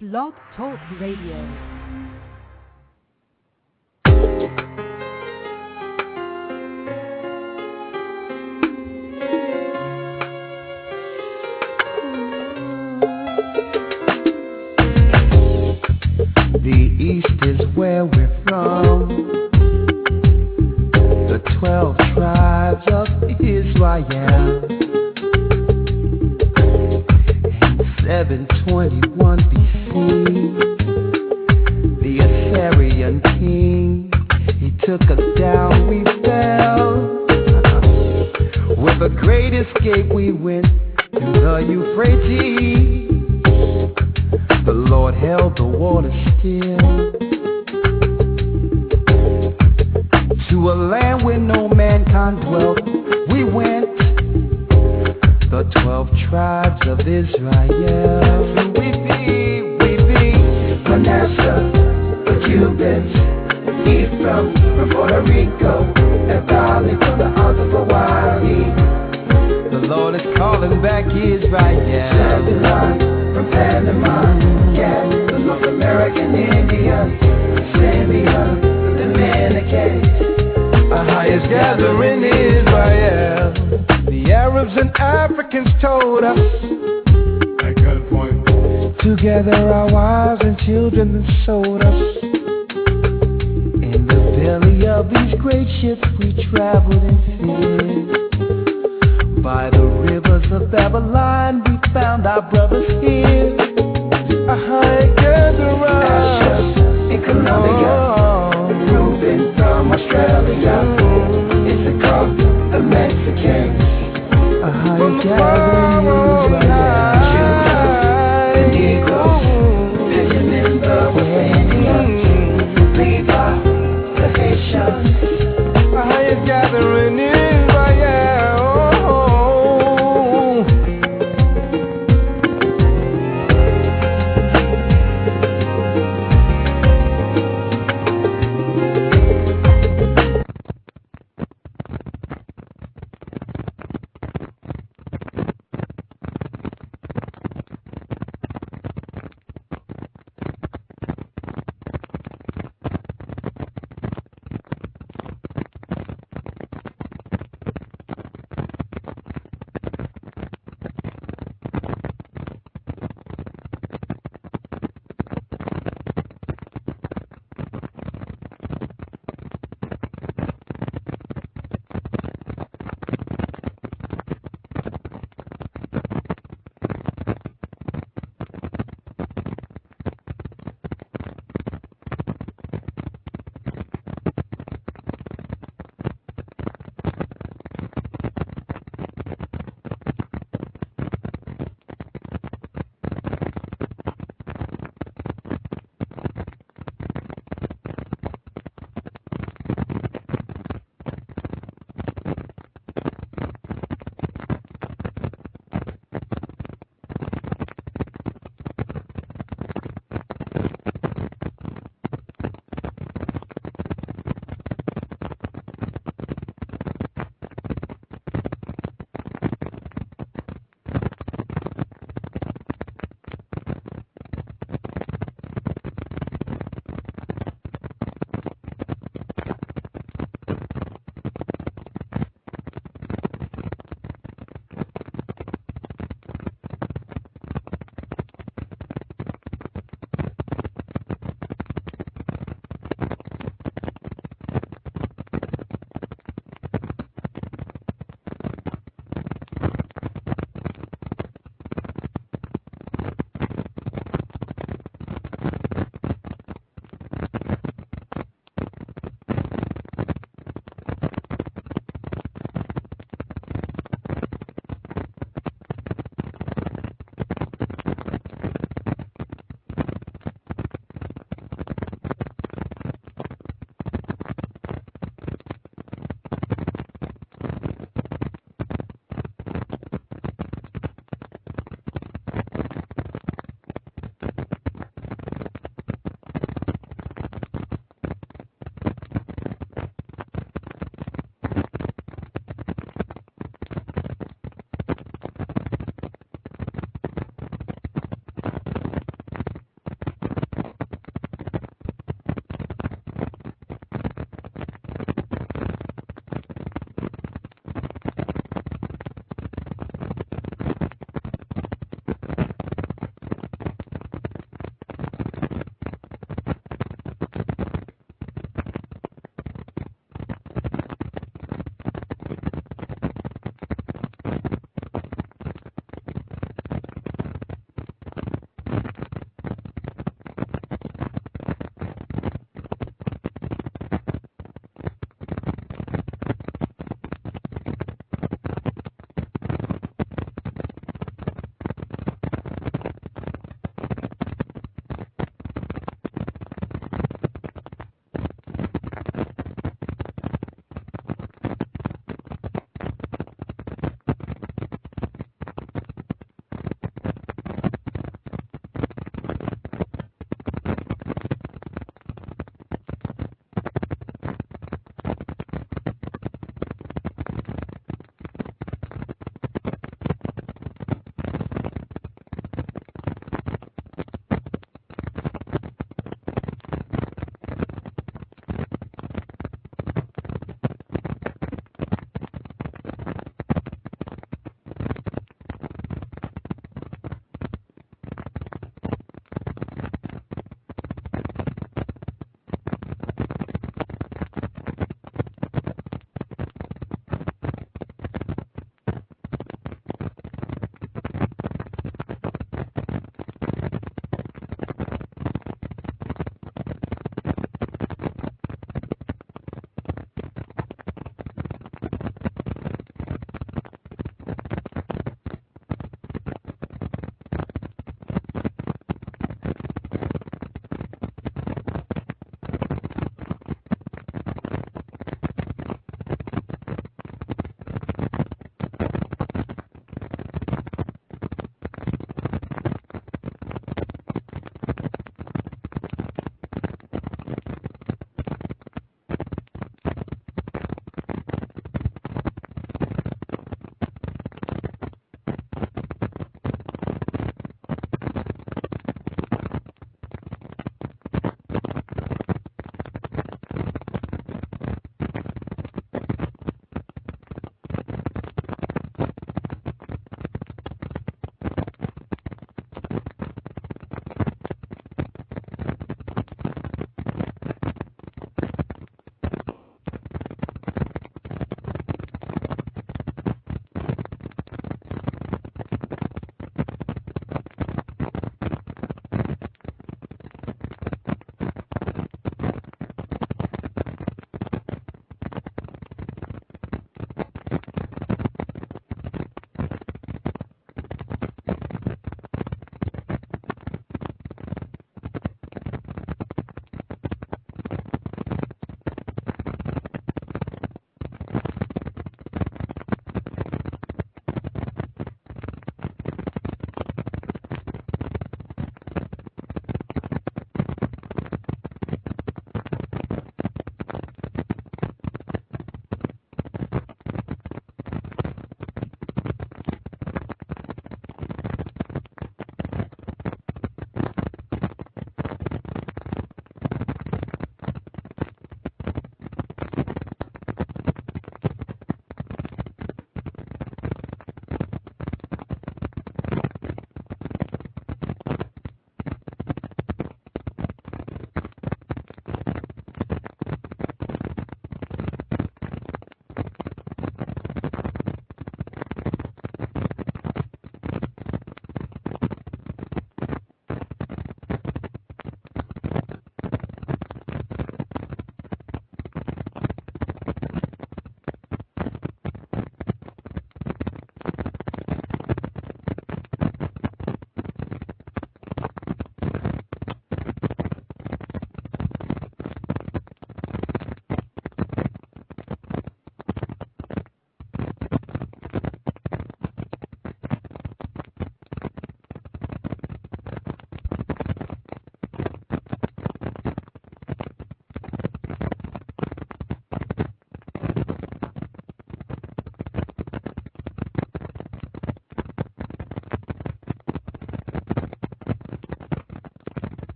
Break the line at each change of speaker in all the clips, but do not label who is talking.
Blog Talk Radio.
The East is where we're from, the 12 tribes of Israel. In 721 BC, the Assyrian king, he took us down, we fell. With a great escape we went through the Euphrates. The Lord held the water still, to a land where no mankind dwelt. We went, the 12 tribes of Israel. We be Manasseh, the Cubans, Ephraim from Puerto Rico, and Valley from the Isles of Hawaii. The Lord is calling back Israel. Zebulon from Panama, Gad, the North American Indians, Simeon, the Dominican. Our highest gathering Israel. The Arabs and Africans told us, I got a point, to gather our wives and children and sold us. In the belly of these great ships we traveled and fed. By the rivers of Babylon we found our brothers here. A high gatherer in Colombia, Reuben from Australia, Issachar, the Mexicans. A high gathering Israel, the Negroes, Benjamin the West Indians, Levi, the Haitians. A high gathering Israel.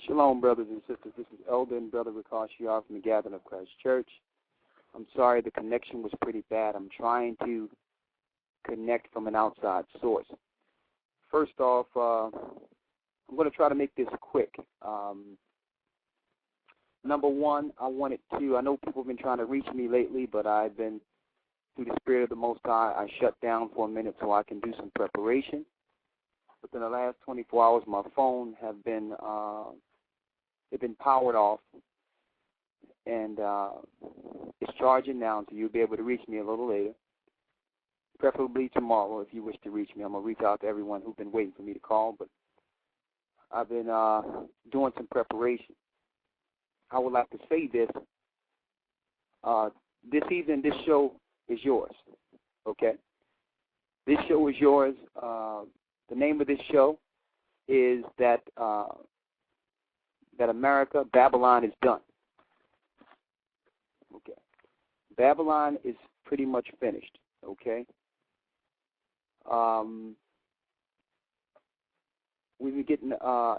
Shalom, brothers and sisters. This is Elder and Brother Rikash Yar from the Gathering of Christ Church. I'm sorry the connection was pretty bad. I'm trying to connect from an outside source. First off, I'm going to try to make this quick. Number one, I know people have been trying to reach me lately, but I've been, through the Spirit of the Most High, I shut down for a minute so I can do some preparation. Within the last 24 hours, my phone have been powered off, and it's charging now, so you'll be able to reach me a little later, preferably tomorrow if you wish to reach me. I'm going to reach out to everyone who's been waiting for me to call, but I've been doing some preparation. I would like to say this. This evening, this show is yours, okay? This show is yours. The name of this show is that America, Babylon is done. Okay. Babylon is pretty much finished, okay? We've been getting a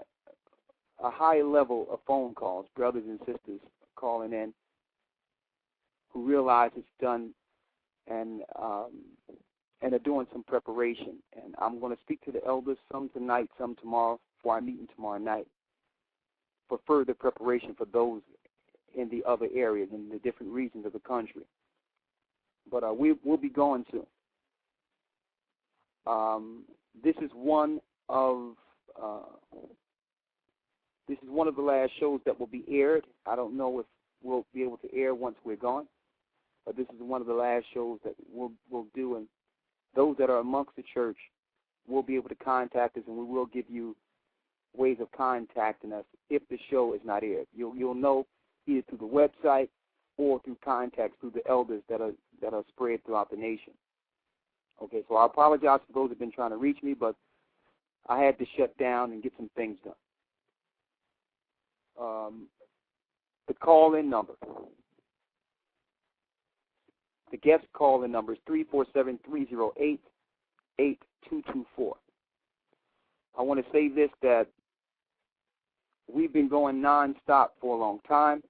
high level of phone calls, brothers and sisters calling in who realize it's done and are doing some preparation. And I'm going to speak to the elders, some tonight, some tomorrow, before I meet them tomorrow night, for further preparation for those in the other areas, in the different regions of the country. But we'll be going soon. This is one of the last shows that will be aired. I don't know if we'll be able to air once we're gone, but this is one of the last shows that we'll do, and those that are amongst the church will be able to contact us, and we will give you ways of contacting us if the show is not aired. You'll know either through the website or through contacts through the elders that are spread throughout the nation. Okay, so I apologize for those who have been trying to reach me, but I had to shut down and get some things done. The call-in number. The guest call-in number is 347-308-8224. I want to say this, that we've been going nonstop for a long time.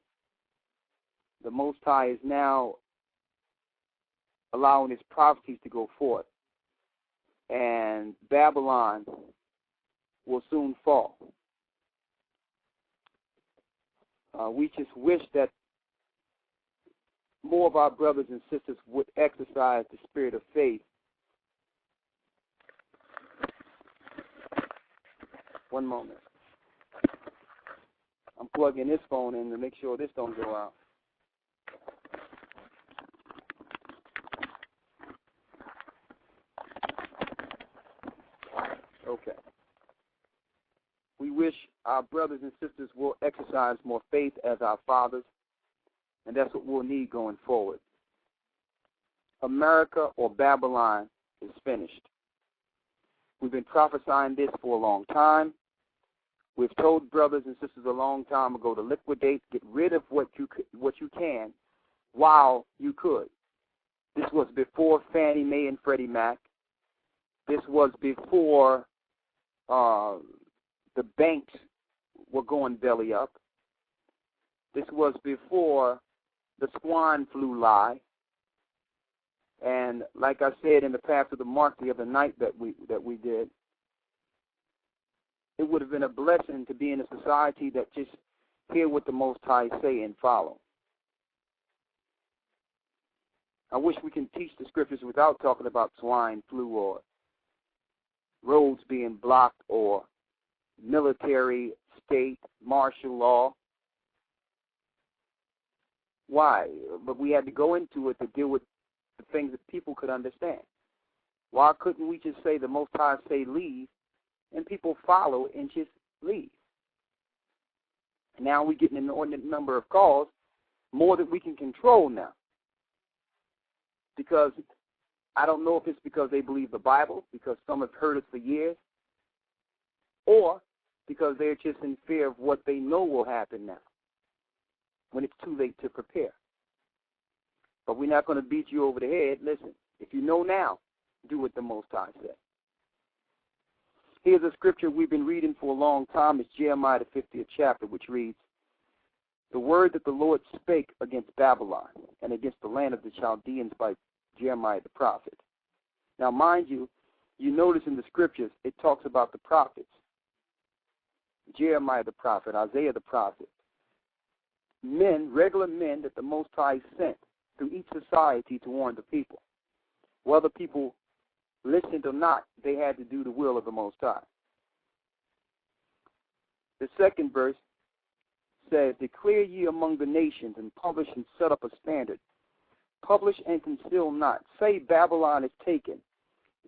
The Most High is now allowing his prophecies to go forth, and Babylon will soon fall. We just wish that more of our brothers and sisters would exercise the spirit of faith. One moment. I'm plugging this phone in to make sure this don't go out. Okay. We wish our brothers and sisters will exercise more faith as our fathers, and that's what we'll need going forward. America or Babylon is finished. We've been prophesying this for a long time. We've told brothers and sisters a long time ago to liquidate, get rid of what you can while you could. This was before Fannie Mae and Freddie Mac. This was before the banks were going belly up. This was before the swine flu lie. And like I said in the Path of the Mark the other night that we did, it would have been a blessing to be in a society that just hear what the Most High say and follow. I wish we can teach the scriptures without talking about swine flu or roads being blocked or military, state, martial law. Why? But we had to go into it to deal with the things that people could understand. Why couldn't we just say the Most High say leave, and people follow and just leave? Now we're getting an inordinate number of calls, more than we can control now. Because I don't know if it's because they believe the Bible, because some have heard us for years, or because they're just in fear of what they know will happen now, when it's too late to prepare. But we're not going to beat you over the head. Listen, if you know now, do what the Most High said. Here's a scripture we've been reading for a long time. It's Jeremiah, the 50th chapter, which reads, "The word that the Lord spake against Babylon and against the land of the Chaldeans by Jeremiah the prophet." Now, mind you, you notice in the scriptures it talks about the prophets. Jeremiah the prophet, Isaiah the prophet. Men, regular men that the Most High sent through each society to warn the people. Whether people listened or not, they had to do the will of the Most High. The second verse says, "Declare ye among the nations, and publish and set up a standard. Publish and conceal not. Say, Babylon is taken.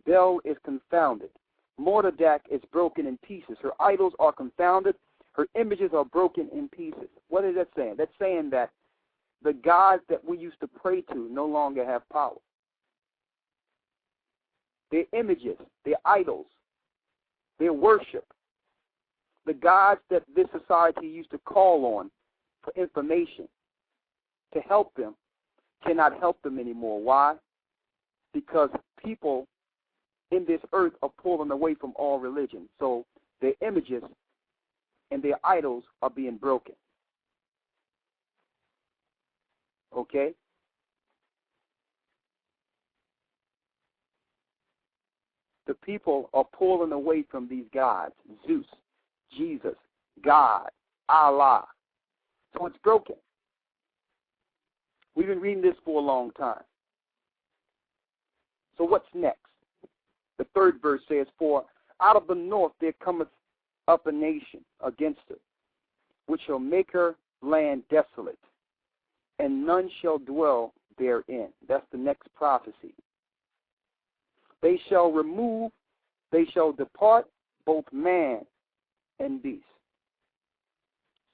Bel is confounded. Mordadak is broken in pieces. Her idols are confounded. Her images are broken in pieces." What is that saying? That's saying that the gods that we used to pray to no longer have power. Their images, their idols, their worship, the gods that this society used to call on for information to help them, cannot help them anymore. Why? Because people in this earth are pulling away from all religion. So their images and their idols are being broken. Okay? The people are pulling away from these gods, Zeus, Jesus, God, Allah. So it's broken. We've been reading this for a long time. So what's next? The third verse says, "For out of the north there cometh up a nation against her, which shall make her land desolate, and none shall dwell therein." That's the next prophecy. "They shall remove, they shall depart, both man and beast."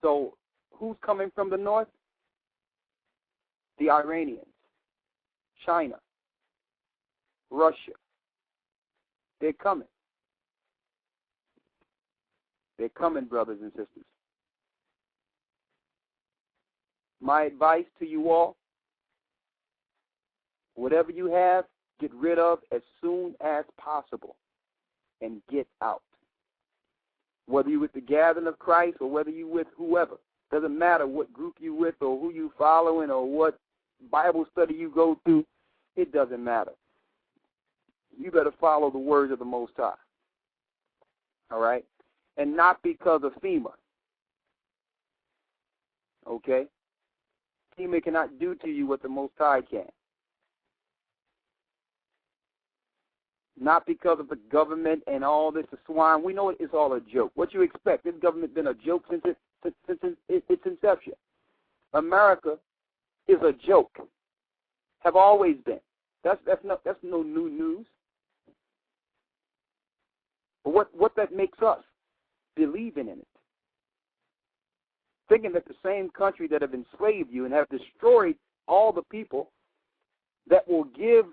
So who's coming from the north? The Iranians, China, Russia. They're coming. They're coming, brothers and sisters. My advice to you all, whatever you have, get rid of as soon as possible and get out. Whether you're with the gathering of Christ or whether you're with whoever. Doesn't matter what group you're with or who you're following or what Bible study you go through. It doesn't matter. You better follow the words of the Most High. All right? And not because of FEMA. Okay? FEMA cannot do to you what the Most High can. Not because of the government and all this swine. We know it's all a joke. What you expect? This government's been a joke since its inception. America is a joke. Have always been. That's no new news. But what that makes us believing in it. Thinking that the same country that have enslaved you and have destroyed all the people that will give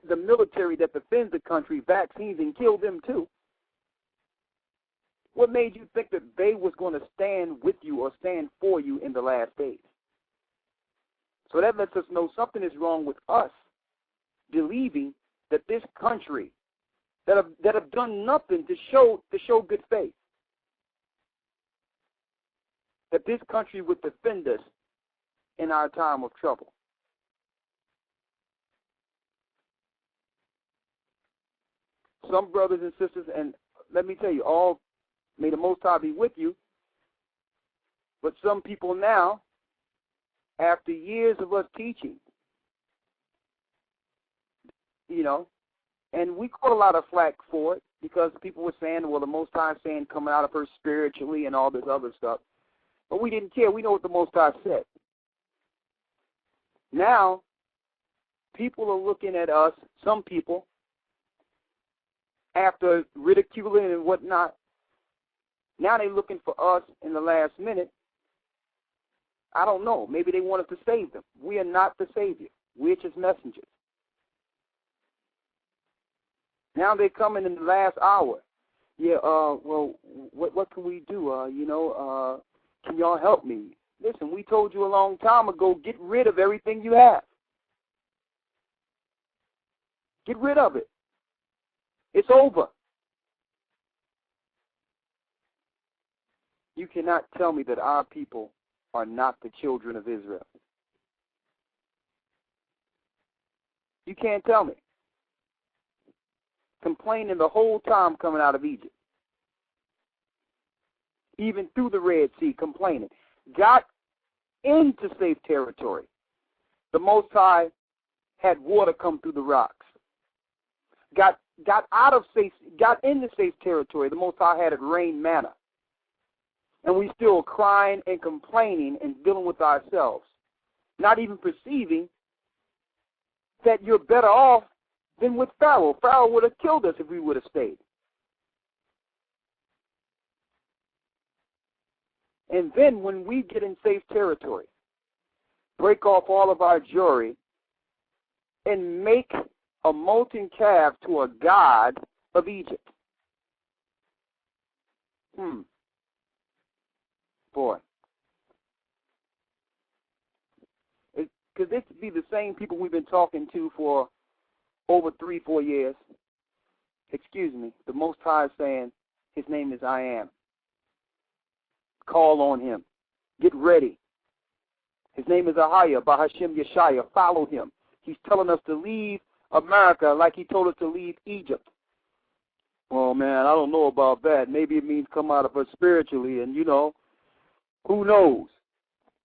the military that defends the country vaccines and kill them too. What made you think that they was going to stand with you or stand for you in the last days? So that lets us know something is wrong with us believing that this country that have done nothing to show good faith, that this country would defend us in our time of trouble. Some brothers and sisters, and let me tell you, all may the Most High be with you, but some people now, after years of us teaching, and we caught a lot of flack for it because people were saying, well, the Most High is saying coming out of her spiritually and all this other stuff. But we didn't care. We know what the Most High said. Now, people are looking at us, some people, after ridiculing and whatnot, now they're looking for us in the last minute. I don't know. Maybe they want us to save them. We are not the Savior. We're just messengers. Now they're coming in the last hour. Yeah, well, what can we do? Can y'all help me? Listen, we told you a long time ago, get rid of everything you have. Get rid of it. It's over. cannot tell me that our people are not the children of Israel. You can't tell me. Complaining the whole time coming out of Egypt. Even through the Red Sea, complaining. Got into safe territory. The Most High had water come through the rocks. Got into safe territory. The Most High had it rain manna. And we still crying and complaining and dealing with ourselves. Not even perceiving that you're better off than with Pharaoh. Pharaoh would have killed us if we would have stayed. And then when we get in safe territory, break off all of our jewelry and make a molten calf to a god of Egypt. Boy. Because this would be the same people we've been talking to for over 3-4 years. Excuse me. The Most High is saying his name is I Am. Call on him. Get ready. His name is Ahaya, Bahashem Yeshaya. Follow him. He's telling us to leave America like he told us to leave Egypt. Well, man, I don't know about that. Maybe it means come out of us spiritually, and, who knows?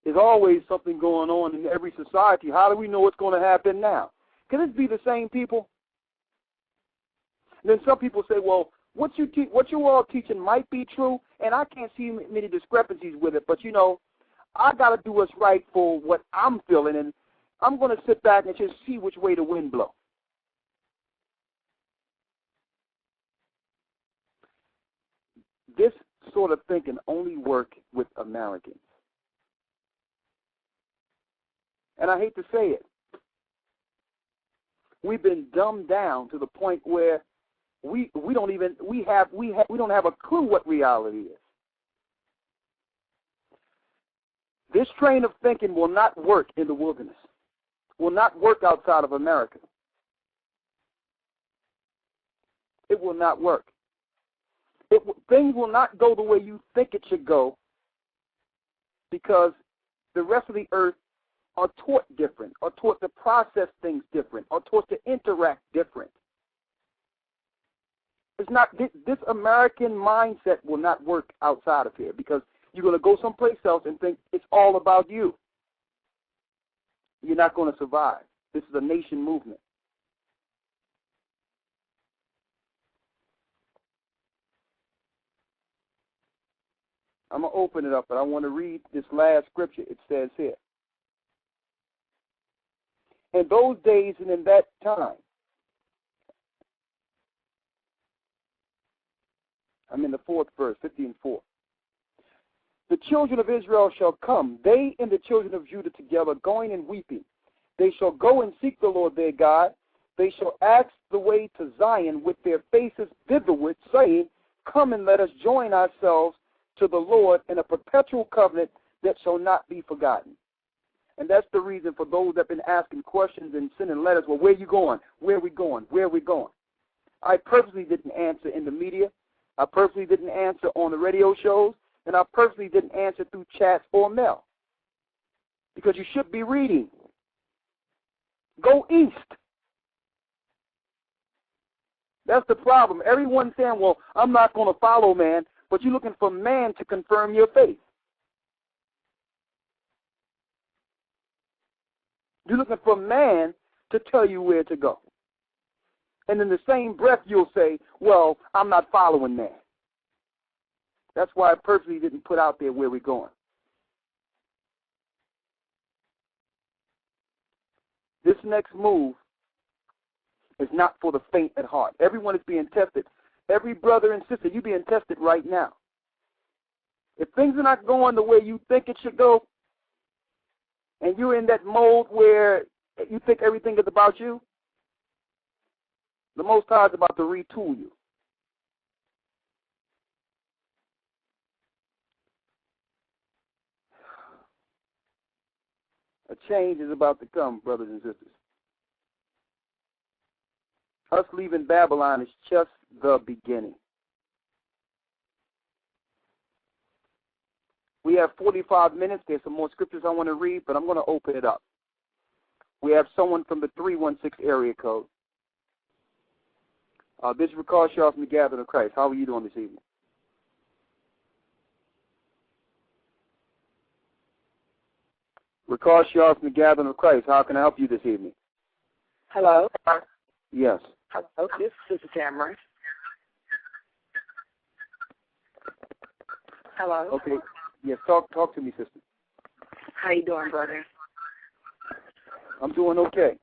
There's always something going on in every society. How do we know what's going to happen now? Can this be the same people? And then some people say, well, what you all teaching might be true, and I can't see many discrepancies with it, but, I got to do what's right for what I'm feeling, and I'm going to sit back and just see which way the wind blows. This sort of thinking only works with Americans. And I hate to say it. We've been dumbed down to the point where we don't have a clue what reality is. This train of thinking will not work in the wilderness. Will not work outside of America. It will not work. Things will not go the way you think it should go because the rest of the earth are taught different, are taught to process things different, are taught to interact different. It's not this American mindset will not work outside of here because you're going to go someplace else and think it's all about you. You're not going to survive. This is a nation movement. I'm going to open it up, but I want to read this last scripture. It says here. In those days and in that time, I'm in the 4th verse, 50:4. The children of Israel shall come, they and the children of Judah together, going and weeping. They shall go and seek the Lord their God. They shall ask the way to Zion with their faces thitherward, saying, come and let us join ourselves to the Lord in a perpetual covenant that shall not be forgotten. And that's the reason for those that have been asking questions and sending letters, well, where are you going? Where are we going? Where are we going? I purposely didn't answer in the media. I purposely didn't answer on the radio shows. And I purposely didn't answer through chats or mail. Because you should be reading. Go east. That's the problem. Everyone's saying, well, I'm not going to follow man, but you're looking for man to confirm your faith. You're looking for man to tell you where to go. And in the same breath, you'll say, well, I'm not following man. That's why I purposely didn't put out there where we're going. This next move is not for the faint at heart. Everyone is being tested. Every brother and sister, you're being tested right now. If things are not going the way you think it should go, and you're in that mode where you think everything is about you, the Most High is about to retool you. A change is about to come, brothers and sisters. Us leaving Babylon is just the beginning. We have 45 minutes. There's some more scriptures I want to read, but I'm going to open it up. We have someone from the 316 area code. Bishop Ricard Shaw from the Gathering of Christ. How are you doing this evening? Ricard Shaw from the Gathering of Christ. How can I help you this evening?
Hello.
Yes.
Hello. This is Sister Tamara. Hello.
Okay. Yes. Talk to me, sister.
How you doing, brother?
I'm doing okay.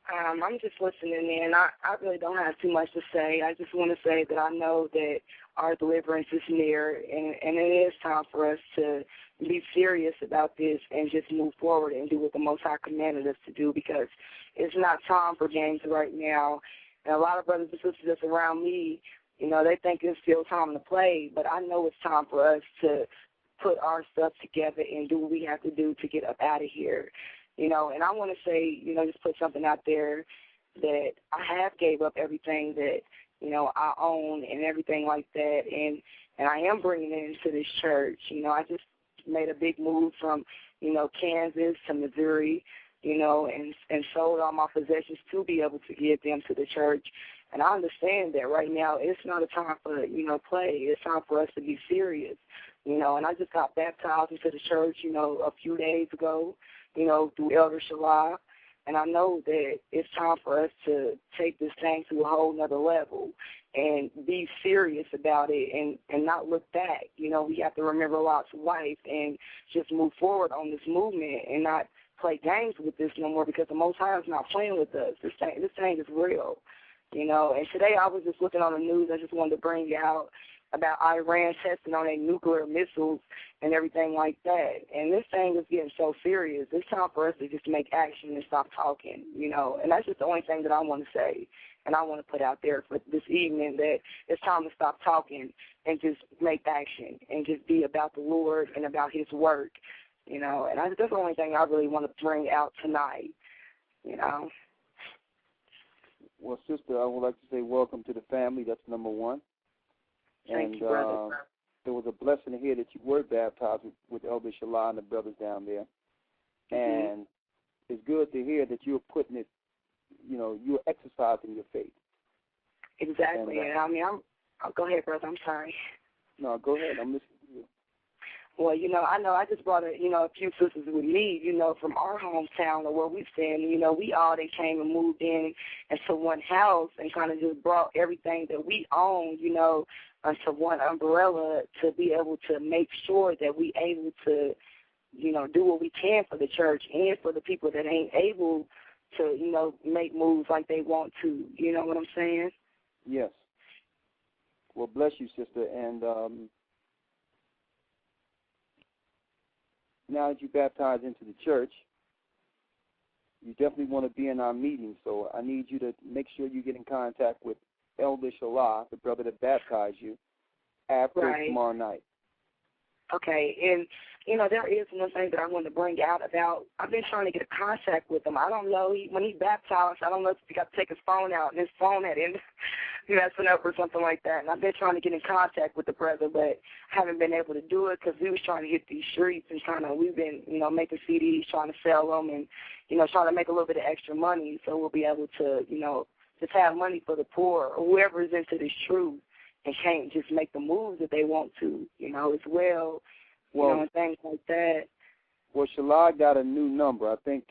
I'm just listening in. I really don't have too much to say. I just want to say that I know that our deliverance is near, and it is time for us to be serious about this and just move forward and do what the Most High commanded us to do, because it's not time for games right now. And a lot of brothers and sisters that's around me, you know, they think it's still time to play, but I know it's time for us to put our stuff together and do what we have to do to get up out of here. You know, and I want to say, you know, just put something out there that I have gave up everything that, you know, I own and everything like that, and I am bringing it into this church. You know, I just made a big move from, you know, Kansas to Missouri, you know, and sold all my possessions to be able to give them to the church. And I understand that right now it's not a time for, you know, play. It's time for us to be serious, you know. And I just got baptized into the church, you know, a few days ago, you know, through Elder Shalai. And I know that it's time for us to take this thing to a whole nother level and be serious about it and not look back. You know, we have to remember Lot's wife and just move forward on this movement and not play games with this no more, because the Most High is not playing with us. This thing is real, you know. And today I was just looking on the news. I just wanted to bring out about Iran testing on their nuclear missiles and everything like that. And this thing is getting so serious. It's time for us to just make action and stop talking, you know. And that's just the only thing that I want to say. And I want to put out there for this evening that it's time to stop talking and just make action and just be about the Lord and about his work, you know. And that's the only thing I really want to bring out tonight, you know.
Well, sister, I would like to say welcome to the family. That's number one.
Thank you, brother.
There was a blessing to hear that you were baptized with Elder Shalai and the brothers down there.
Mm-hmm.
And it's good to hear that you're putting it, you know, you're exercising your faith.
Exactly. And I mean, go ahead, brother. I'm sorry.
No, go ahead. I'm listening to you.
Well, you know, I just brought a few sisters with me, you know, from our hometown or where we stand. You know, we all they came and moved in into one house and kind of just brought everything that we own, you know, under one umbrella to be able to make sure that we able to, you know, do what we can for the church and for the people that ain't able to, you know, make moves like they want to. You know what I'm saying?
Yes. Well, bless you, sister. And now that you baptized into the church, you definitely want to be in our meeting. So I need you to make sure you get in contact with Elder Shalai, the brother that baptized you, after tomorrow night.
Okay, and, you know, there is one thing that I want to bring out about, I've been trying to get in contact with him. I don't know, when he baptized, I don't know if he got to take his phone out, and his phone had ended messing up or something like that. And I've been trying to get in contact with the brother, but haven't been able to do it because we was trying to hit these streets and we've been, you know, making CDs, trying to sell them and, you know, trying to make a little bit of extra money so we'll be able to, you know, just have money for the poor or whoever is into this truth and can't just make the moves that they want to, you know, as well, you know, and things like that.
Well, Shalai got a new number. I think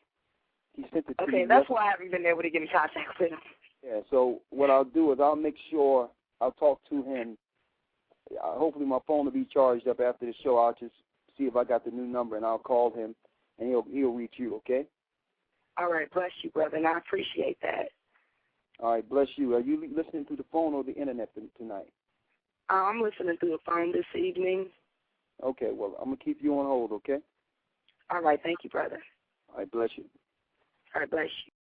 he sent it to me.
Okay, that's why I haven't been able to get in contact with him.
Yeah, so what I'll do is I'll make sure I'll talk to him. Hopefully my phone will be charged up after the show. I'll just see if I got the new number, and I'll call him, and he'll reach you, okay?
All right, bless you, brother, and I appreciate that.
All right, bless you. Are you listening through the phone or the internet tonight?
I'm listening through the phone this evening.
Okay, well, I'm going to keep you on hold, okay?
All right, thank you, brother.
All right, bless you.
All right, bless you.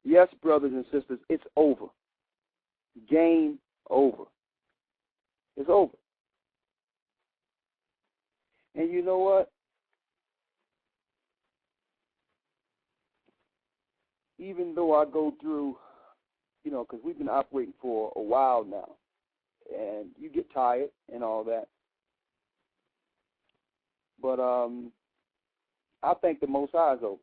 Yes, brothers and sisters, it's over. Game over. It's over. And you know what? Even though I go through you know, because we've been operating for a while now, and you get tired and all that. But I thank the Most High, though.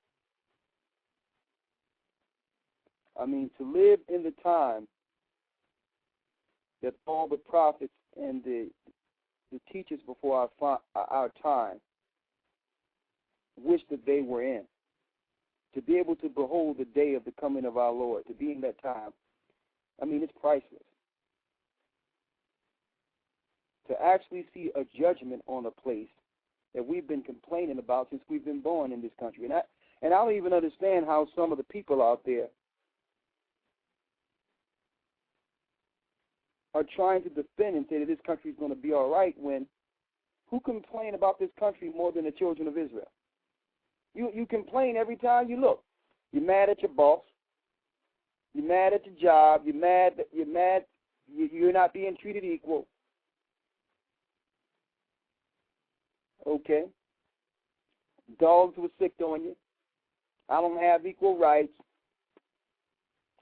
I mean, to live in the time that all the prophets and the teachers before our time wish that they were in, to be able to behold the day of the coming of our Lord, to be in that time, I mean, it's priceless. To actually see a judgment on a place that we've been complaining about since we've been born in this country. And I don't even understand how some of the people out there are trying to defend and say that this country is going to be all right when who complain about this country more than the children of Israel? You complain every time you look. You're mad at your boss. You're mad at your job. You're mad you're not being treated equal. Okay. Dogs were sick on you. I don't have equal rights.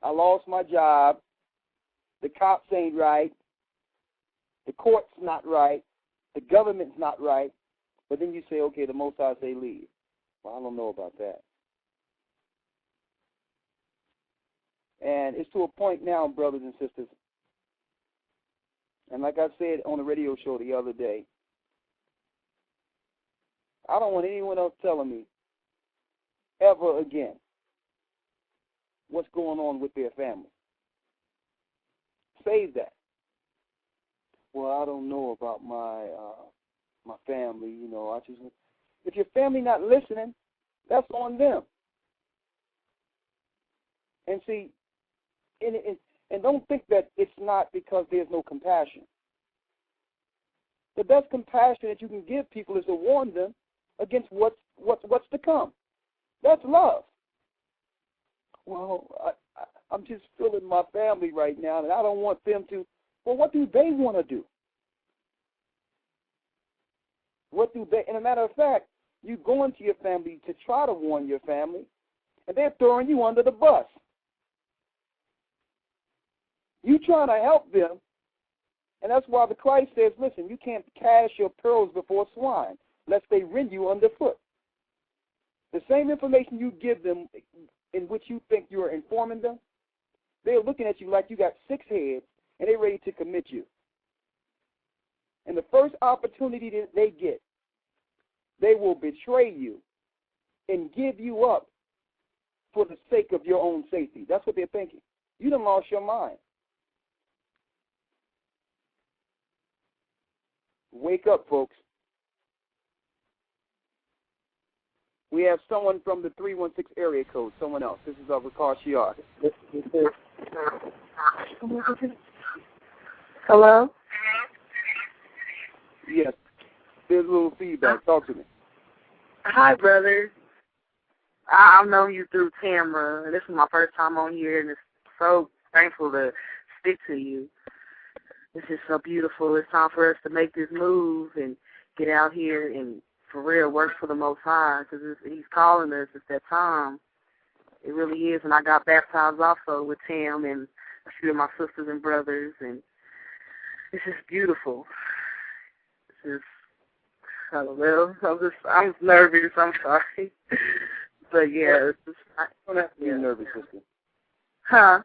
I lost my job. The cops ain't right. The court's not right. The government's not right. But then you say, okay, the Most High say leave. Well, I don't know about that. And it's to a point now, brothers and sisters, and like I said on the radio show the other day, I don't want anyone else telling me ever again what's going on with their family. Save that. Well, I don't know about my family, you know. If your family not listening, that's on them. And see, and don't think that it's not because there's no compassion. The best compassion that you can give people is to warn them against what's to come. That's love. Well, I'm just feeling my family right now, and I don't want them to. Well, what do they want to do? What do they? And a matter of fact, you go into your family to try to warn your family, and they're throwing you under the bus. You trying to help them, and that's why the Christ says, listen, you can't cast your pearls before swine, lest they rend you underfoot. The same information you give them in which you think you are informing them, they're looking at you like you got 6 heads, and they're ready to commit you. And the first opportunity that they get, they will betray you and give you up for the sake of your own safety. That's what they're thinking. You done lost your mind. Wake up, folks. We have someone from the 316 area code, someone else. This is Ricard Shiard.
Hello?
Yes. There's a little feedback. Talk to me.
Hi, brother. I've known you through Tamra. This is my first time on here, and it's so thankful to stick to you. It's just so beautiful. It's time for us to make this move and get out here and, for real, work for the Most High, because He's calling us. It's that time. It really is. And I got baptized also with Tam and a few of my sisters and brothers, and it's just beautiful. It's just, I don't know. I'm nervous. I'm sorry. But, yeah. It's just,
you don't have to be nervous, sister.
Huh?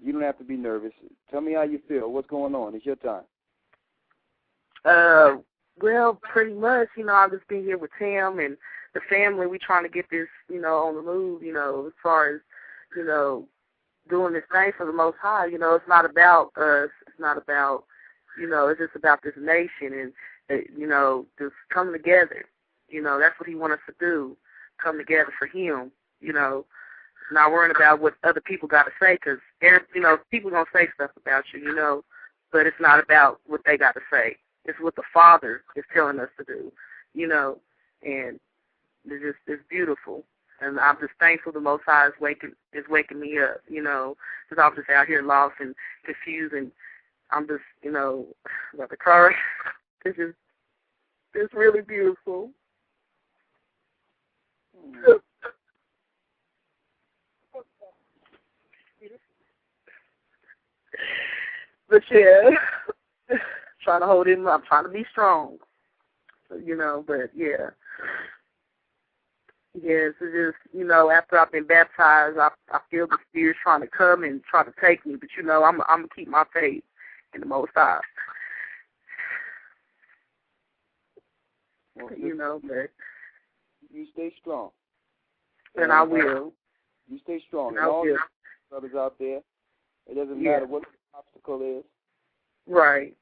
You don't have to be nervous. Tell me how you feel. What's going on? It's your time.
Well, pretty much, I've just been here with Tim and the family. We trying to get this, on the move, as far as, doing this thing for the Most High. It's not about us. It's not about, it's just about this nation and, just come together. That's what He wants us to do, come together for Him, not worrying about what other people got to say, because, people going to say stuff about you, but it's not about what they got to say. It's what the Father is telling us to do, and it's beautiful. And I'm just thankful the Most High is waking me up, because I'm just out here lost and confused, and I'm just, about the car. It's really beautiful. But yeah, trying to hold him up, trying to be strong. You know, but yeah. Yes, it's just, you know, after I've been baptized, I feel the Spirit trying to come and try to take me. But, you know, I'm going to keep my faith in the Most High.
Well,
you know, but
you stay strong.
And I will.
You stay strong.
And
and all
will.
the brothers out there, it doesn't matter what the obstacle is.
Right.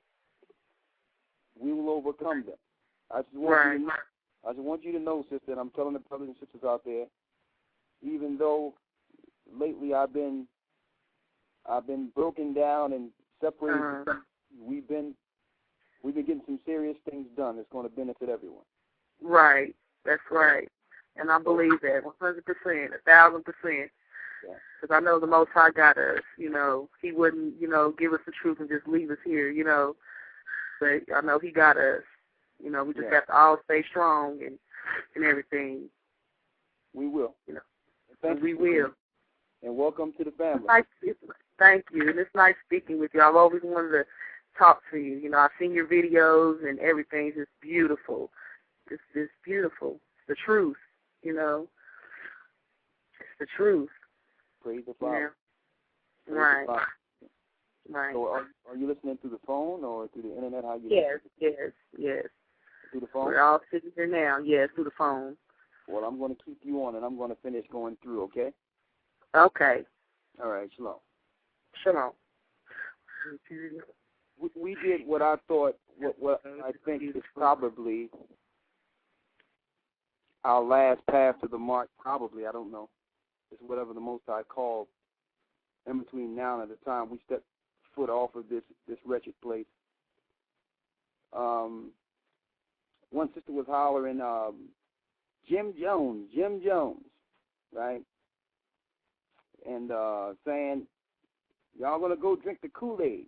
We will overcome them. I just want you to know, sister, and I'm telling the brothers and sisters out there, even though lately I've been broken down and separated, we've been getting some serious things done that's going to benefit everyone.
Right. That's right. And I believe that 100%, 1,000%. Because I know the Most High got us. You know, He wouldn't, you know, give us the truth and just leave us here. You know, but I know He got us. You know, we just have to all stay strong and everything.
We will.
You know,
we will. And welcome to the family.
Thank you. And it's nice speaking with you. I've always wanted to talk to you. You know, I've seen your videos and everything. It's just beautiful. It's beautiful. It's the truth, you know. It's the truth.
Praise the Father.
Yeah. Right. Right.
So are you listening through the phone or through the internet? How you
Yes.
Through the phone?
We're all sitting here now. Yes, through the phone.
Well, I'm going to keep you on, and I'm going to finish going through, okay?
Okay.
All right, shalom.
Shalom.
We did what I thought, what I think is probably our last pass to the mark, probably, I don't know. It's whatever the Most High called in between now and the time we step foot off of this wretched place. One sister was hollering, Jim Jones, right? And saying, y'all going to go drink the Kool-Aid.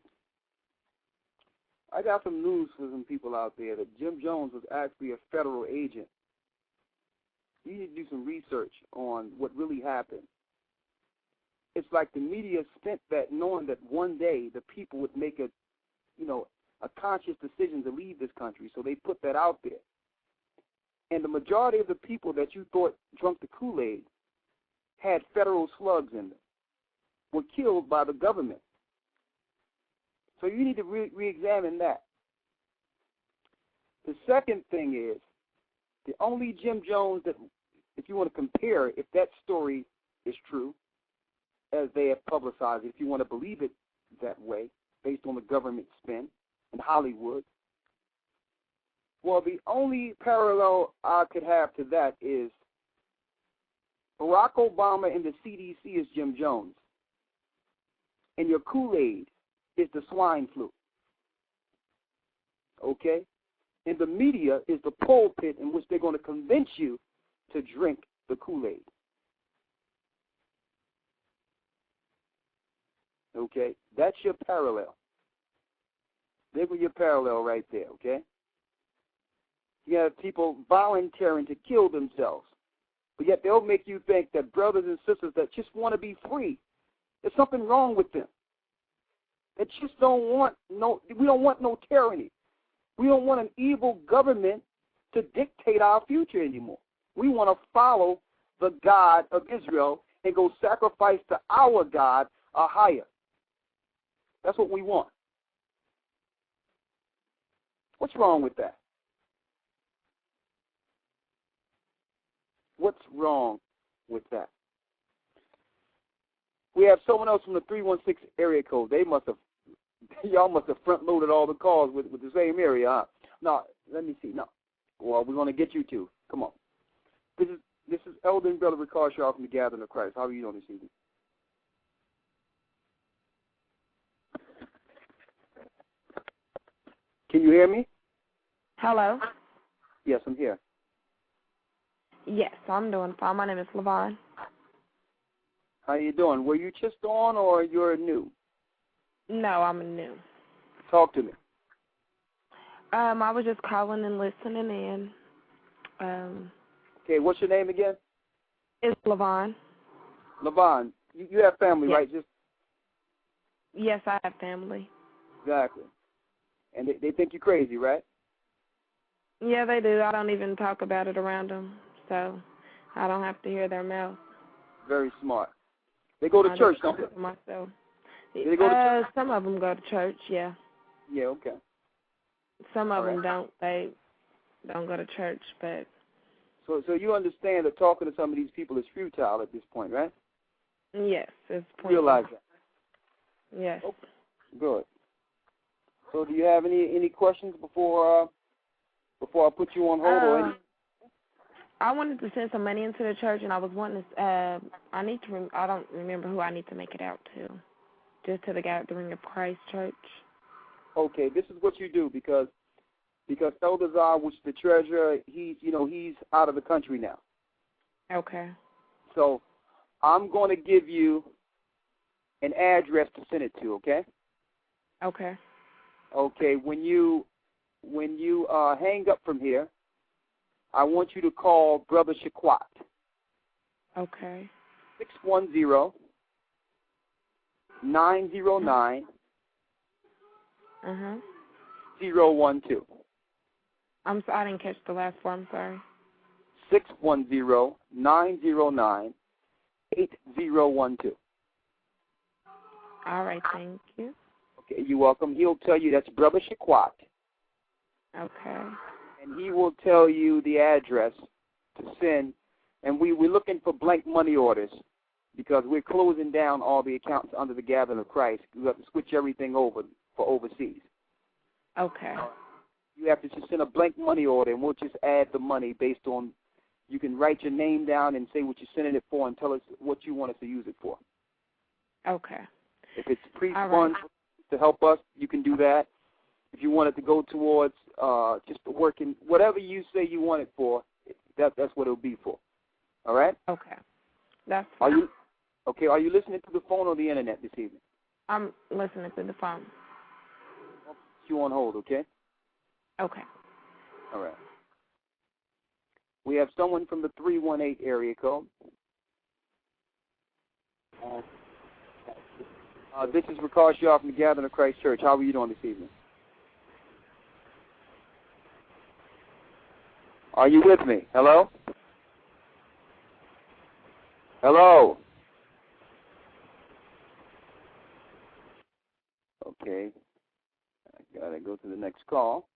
I got some news for some people out there that Jim Jones was actually a federal agent. You need to do some research on what really happened. It's like the media spent that knowing that one day the people would make a conscious decision to leave this country, so they put that out there. And the majority of the people that you thought drunk the Kool-Aid had federal slugs in them, were killed by the government. So you need to re-examine that. The second thing is, the only Jim Jones that, if you want to compare, if that story is true, as they have publicized it, if you want to believe it that way, based on the government spin in Hollywood, well, the only parallel I could have to that is Barack Obama and the CDC is Jim Jones, and your Kool-Aid is the swine flu, okay? And the media is the pulpit in which they're going to convince you to drink the Kool-Aid. Okay? That's your parallel. There was your parallel right there, okay? You have people volunteering to kill themselves, but yet they'll make you think that brothers and sisters that just want to be free, there's something wrong with them. They just we don't want no tyranny. We don't want an evil government to dictate our future anymore. We want to follow the God of Israel and go sacrifice to our God, Ahia. That's what we want. What's wrong with that? What's wrong with that? We have someone else from the 316 area code. Y'all must have front-loaded all the calls with the same area, huh? No, let me see. No. Well, we're going to get you two. Come on. This is Elder and Brother Ricard Shaw from the Gathering of Christ. How are you doing this evening? Can you hear me?
Hello?
Yes, I'm here.
Yes, I'm doing fine. My name is LaVon.
How you doing? Were you just on or you're new?
No, I'm new.
Talk to me.
I was just calling and listening in.
Okay, what's your name again?
It's LaVon.
LaVon, you have family,
yes.
right?
Yes, I have family.
Exactly. And they think you're crazy, right?
Yeah, they do. I don't even talk about it around them, so I don't have to hear their mouth.
Very smart. They go to church, don't they?
Myself.
Do they go to church?
Some of them go to church, yeah.
Yeah, okay.
Some of them don't. They don't go to church, but...
So you understand that talking to some of these people is futile at this point, right?
Yes, it's pointless.
Realize that?
Yes.
Okay. Good. So do you have any questions before I put you on hold or any?
I wanted to send some money into the church, and I was wanting to. I don't remember who I need to make it out to. Just to the Gathering of Christ Church.
Okay, this is what you do because Elder Zar, which is the treasurer, he's out of the country now.
Okay.
So I'm going to give you an address to send it to. Okay.
Okay.
Okay. When you hang up from here, I want you to call Brother Shaquat.
Okay.
610-909-012.
I didn't catch the last four. I'm sorry.
610-909-8012.
All right. Thank you.
Okay, you're welcome. He'll tell you that's Brother Shaquat.
Okay.
And he will tell you the address to send. And we're looking for blank money orders because we're closing down all the accounts under the Gathering of Christ. We have to switch everything over for overseas.
Okay.
You have to just send a blank money order, and we'll just add the money based on, you can write your name down and say what you're sending it for and tell us what you want us to use it for.
Okay.
If it's pre-funds to help us, you can do that. If you want it to go towards just the working, whatever you say you want it for, that's what it'll be for. All right?
Okay. That's fine.
Are you listening to the phone or the internet this evening?
I'm listening to the phone.
I'll put you on hold, okay?
Okay.
All right. We have someone from the 318 area code. This is Ricard Shaw from the Gathering of Christ Church. How are you doing this evening? Are you with me? Hello? Hello? Okay. I got to go to the next call.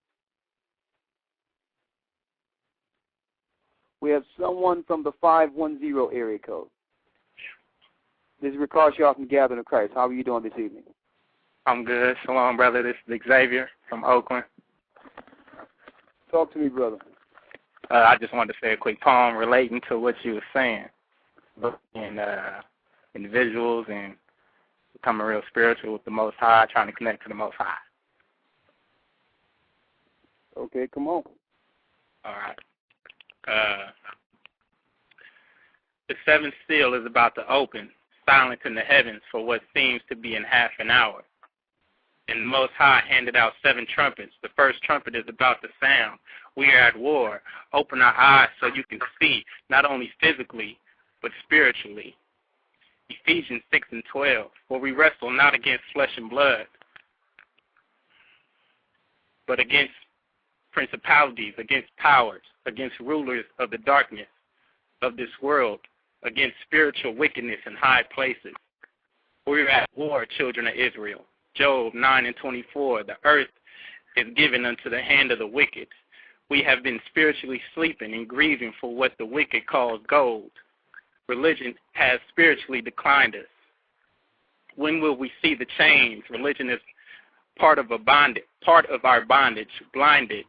We have someone from the 510 area code. This is Ricard Shaw from the Gathering of Christ. How are you doing this evening?
I'm good. Shalom, brother. This is Xavier from Oakland.
Talk to me, brother.
I just wanted to say a quick poem relating to what you were saying. And individuals and becoming real spiritual with the Most High, trying to connect to the Most High.
Okay, come on.
All right. The seventh seal is about to open, silent in the heavens for what seems to be in half an hour. And the Most High handed out 7 trumpets. The first trumpet is about to sound. We are at war. Open our eyes so you can see, not only physically, but spiritually. Ephesians 6:12, for we wrestle not against flesh and blood, but against principalities, against powers, against rulers of the darkness of this world, against spiritual wickedness in high places. We are at war, children of Israel. Job 9:24, the earth is given unto the hand of the wicked. We have been spiritually sleeping and grieving for what the wicked calls gold. Religion has spiritually declined us. When will we see the change? Religion is part of our bondage, blinded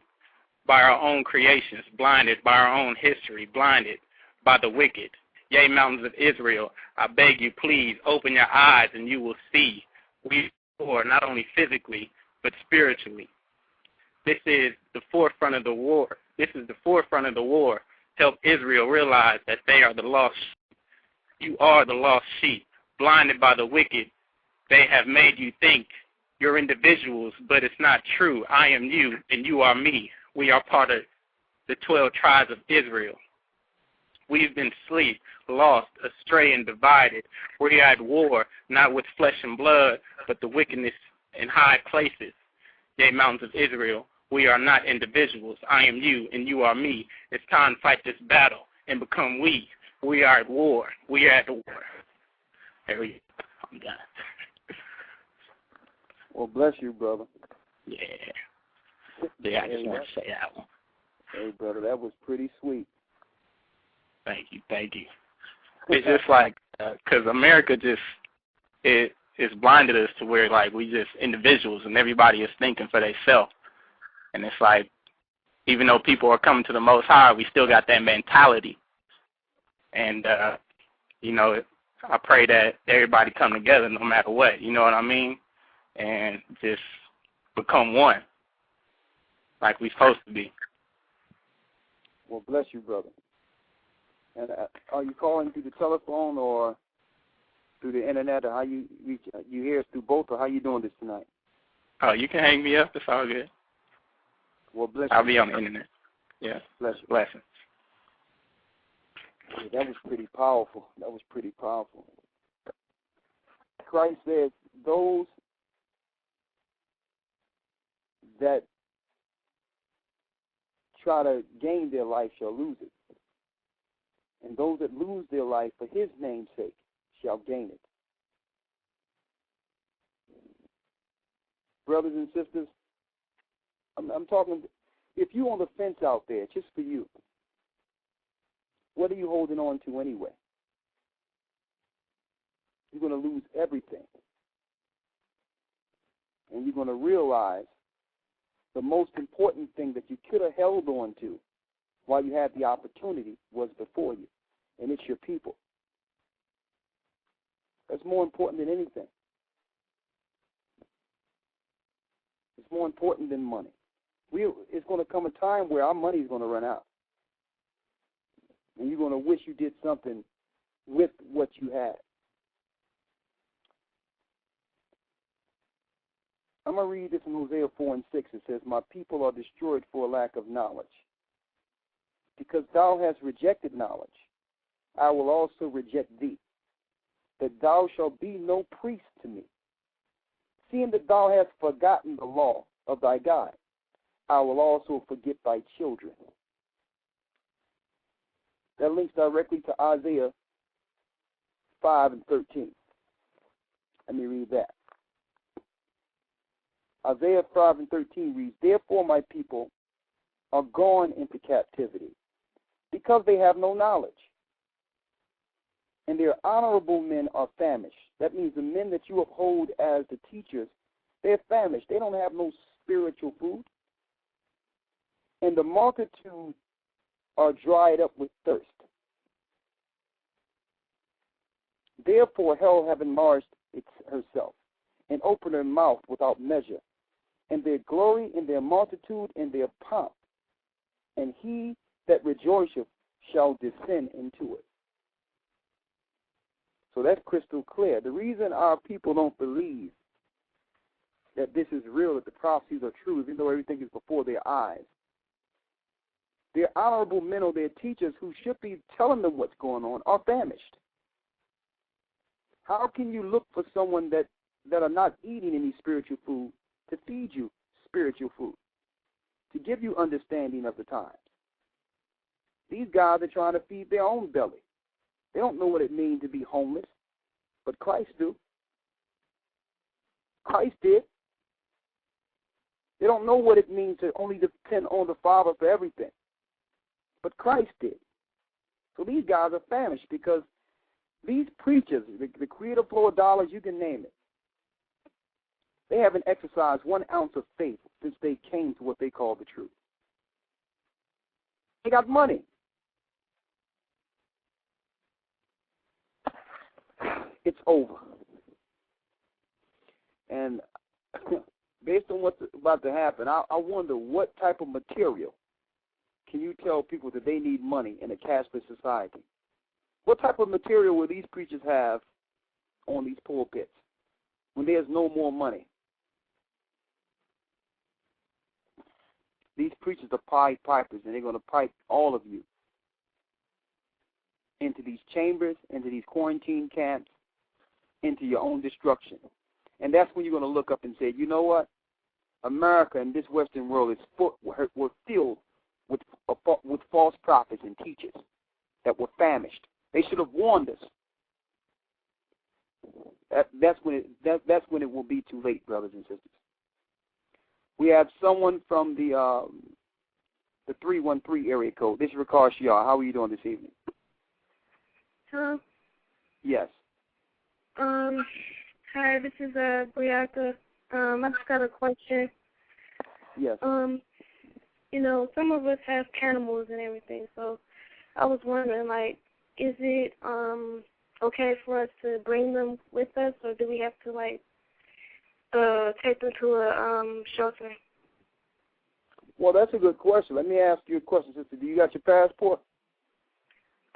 by our own creations, blinded by our own history, blinded by the wicked. Yea, mountains of Israel, I beg you, please, open your eyes and you will see. We are war, not only physically, but spiritually. This is the forefront of the war. This is the forefront of the war. Help Israel realize that they are the lost sheep. You are the lost sheep, blinded by the wicked. They have made you think you're individuals, but it's not true. I am you, and you are me. We are part of the 12 tribes of Israel. We've been asleep, lost, astray, and divided. We are at war, not with flesh and blood, but the wickedness in high places, yea, mountains of Israel. We are not individuals. I am you, and you are me. It's time to fight this battle and become we. We are at war. We are at the war. There we go. I'm done.
Well, bless you, brother.
Yeah. Yeah, I just want to say that one.
Hey, brother, that was pretty sweet.
Thank you. It's just like, because America just, it's blinded us to where, like, we just individuals and everybody is thinking for themselves. And it's like, even though people are coming to the Most High, we still got that mentality. And, you know, I pray that everybody come together no matter what, you know what I mean? And just become one, like we're supposed to be.
Well, bless you, brother. And are you calling through the telephone or through the internet, or how you hear us through both, or how you doing this tonight?
Oh, you can hang me up. It's all good.
Well, bless
I'll
you.
be on the internet. Yeah.
Bless you.
Blessings.
Yeah, that was pretty powerful. Christ says, those that try to gain their life shall lose it. And those that lose their life for his name's sake shall gain it. Brothers and sisters, I'm talking, if you're on the fence out there, just for you, what are you holding on to anyway? You're going to lose everything. And you're going to realize the most important thing that you could have held on to while you had the opportunity was before you, and it's your people. That's more important than anything. It's more important than money. It's going to come a time where our money is going to run out, and you're going to wish you did something with what you had. I'm going to read this in Hosea 4:6. It says, my people are destroyed for a lack of knowledge. Because thou hast rejected knowledge, I will also reject thee, that thou shalt be no priest to me. Seeing that thou hast forgotten the law of thy God, I will also forget thy children. That links directly to Isaiah 5:13. Let me read that. Isaiah 5:13 reads, therefore my people are gone into captivity, because they have no knowledge. And their honorable men are famished. That means the men that you uphold as the teachers, they're famished. They don't have no spiritual food. And the multitude are dried up with thirst. Therefore hell have enlarged herself, and opened her mouth without measure. And their glory in their multitude and their pomp, and he that rejoiceth shall descend into it. So that's crystal clear. The reason our people don't believe that this is real, that the prophecies are true, even though everything is before their eyes, their honorable men or their teachers who should be telling them what's going on are famished. How can you look for someone that are not eating any spiritual food to feed you spiritual food, to give you understanding of the times? These guys are trying to feed their own belly. They don't know what it means to be homeless, but Christ do. Christ did. They don't know what it means to only depend on the Father for everything, but Christ did. So these guys are famished because these preachers, the creative flow of dollars, you can name it, they haven't exercised 1 ounce of faith since they came to what they call the truth. They got money. It's over. And based on what's about to happen, I wonder what type of material can you tell people that they need money in a cashless society? What type of material will these preachers have on these pulpits when there's no more money? These preachers are Pied Pipers, and they're going to pipe all of you into these chambers, into these quarantine camps, into your own destruction. And that's when you're going to look up and say, you know what? America and this Western world were filled with false prophets and teachers that were famished. They should have warned us. That's when it will be too late, brothers and sisters. We have someone from the 313 area code. This is Ricard Shiar. How are you doing this evening?
Hello.
Yes.
Hi, this is Brianna. I just got a question.
Yes.
You know, some of us have animals and everything, so I was wondering, like, is it okay for us to bring them with us, or do we have to, like, take them to a shelter?
Well, that's a good question. Let me ask you a question, sister. Do you got your passport?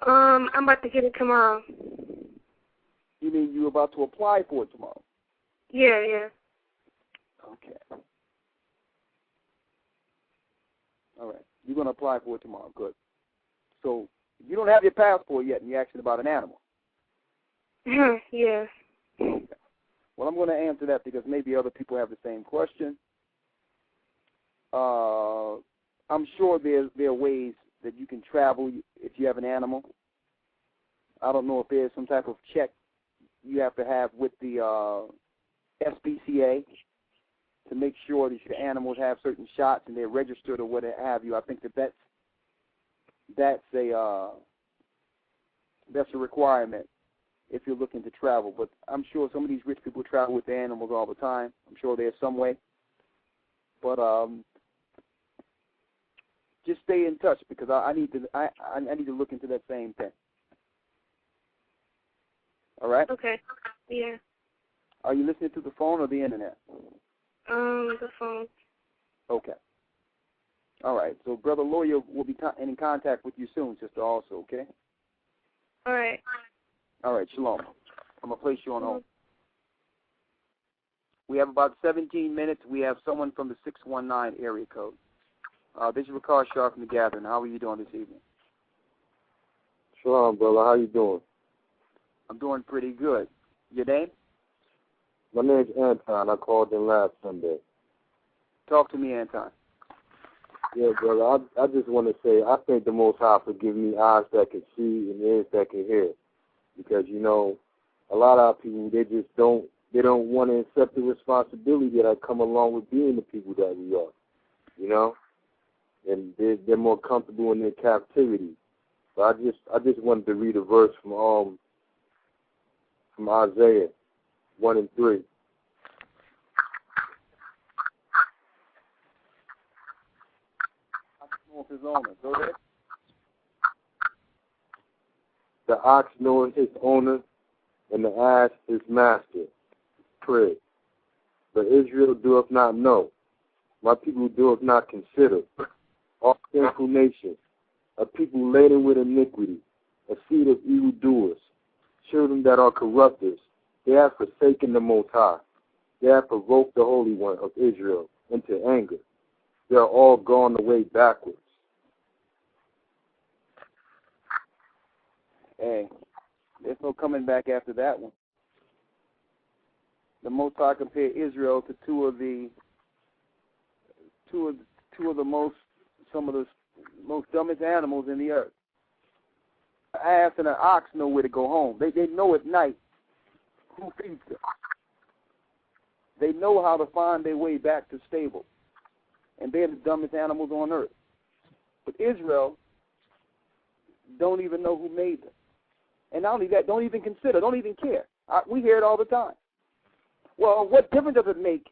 I'm about to get it tomorrow.
You mean you're about to apply for it tomorrow?
Yeah.
Okay. All right. You're going to apply for it tomorrow. Good. So you don't have your passport yet, and you're asking about an animal.
Yeah.
Okay. Well, I'm going to answer that because maybe other people have the same question. I'm sure there are ways that you can travel if you have an animal. I don't know if there's some type of check you have to have with the SPCA to make sure that your animals have certain shots and they're registered or what have you. I think that's a requirement if you're looking to travel. But I'm sure some of these rich people travel with their animals all the time. I'm sure there's some way. But just stay in touch because I need to look into that same thing. All right?
Okay. Yeah.
Are you listening to the phone or the internet?
The phone.
Okay. All right. So Brother Lawyer will be in contact with you soon, sister, also, okay?
All right.
All right. Shalom. I'm going to place you on hold. We have about 17 minutes. We have someone from the 619 area code. This is Ricard Sharp from the Gathering. How are you doing this evening?
Shalom, brother. How you doing?
I'm doing pretty good. Your name?
My name's Anton. I called in last Sunday.
Talk to me, Anton.
Yeah, brother. I just want to say I thank the Most High for giving me eyes that can see and ears that can hear. Because, you know, a lot of people, they don't want to accept the responsibility that come along with being the people that we are, you know? And they're more comfortable in their captivity. So I just wanted to read a verse from Isaiah 1 and 3.
His owner. Go ahead.
The ox knoweth his owner, and the ass his master. Pray. But Israel doeth not know. My people doeth not consider. All sinful nations, a people laden with iniquity, a seed of evildoers, children that are corrupters. They have forsaken the Most High. They have provoked the Holy One of Israel into anger. They are all gone away backwards.
Hey, there's no coming back after that one. The Most High compared Israel to some of the most dumbest animals in the earth. An ass and an ox know where to go home. They know at night who feeds them. They know how to find their way back to stable. And they're the dumbest animals on earth. But Israel don't even know who made them. And not only that, don't even consider, don't even care. We hear it all the time. Well, what difference does it make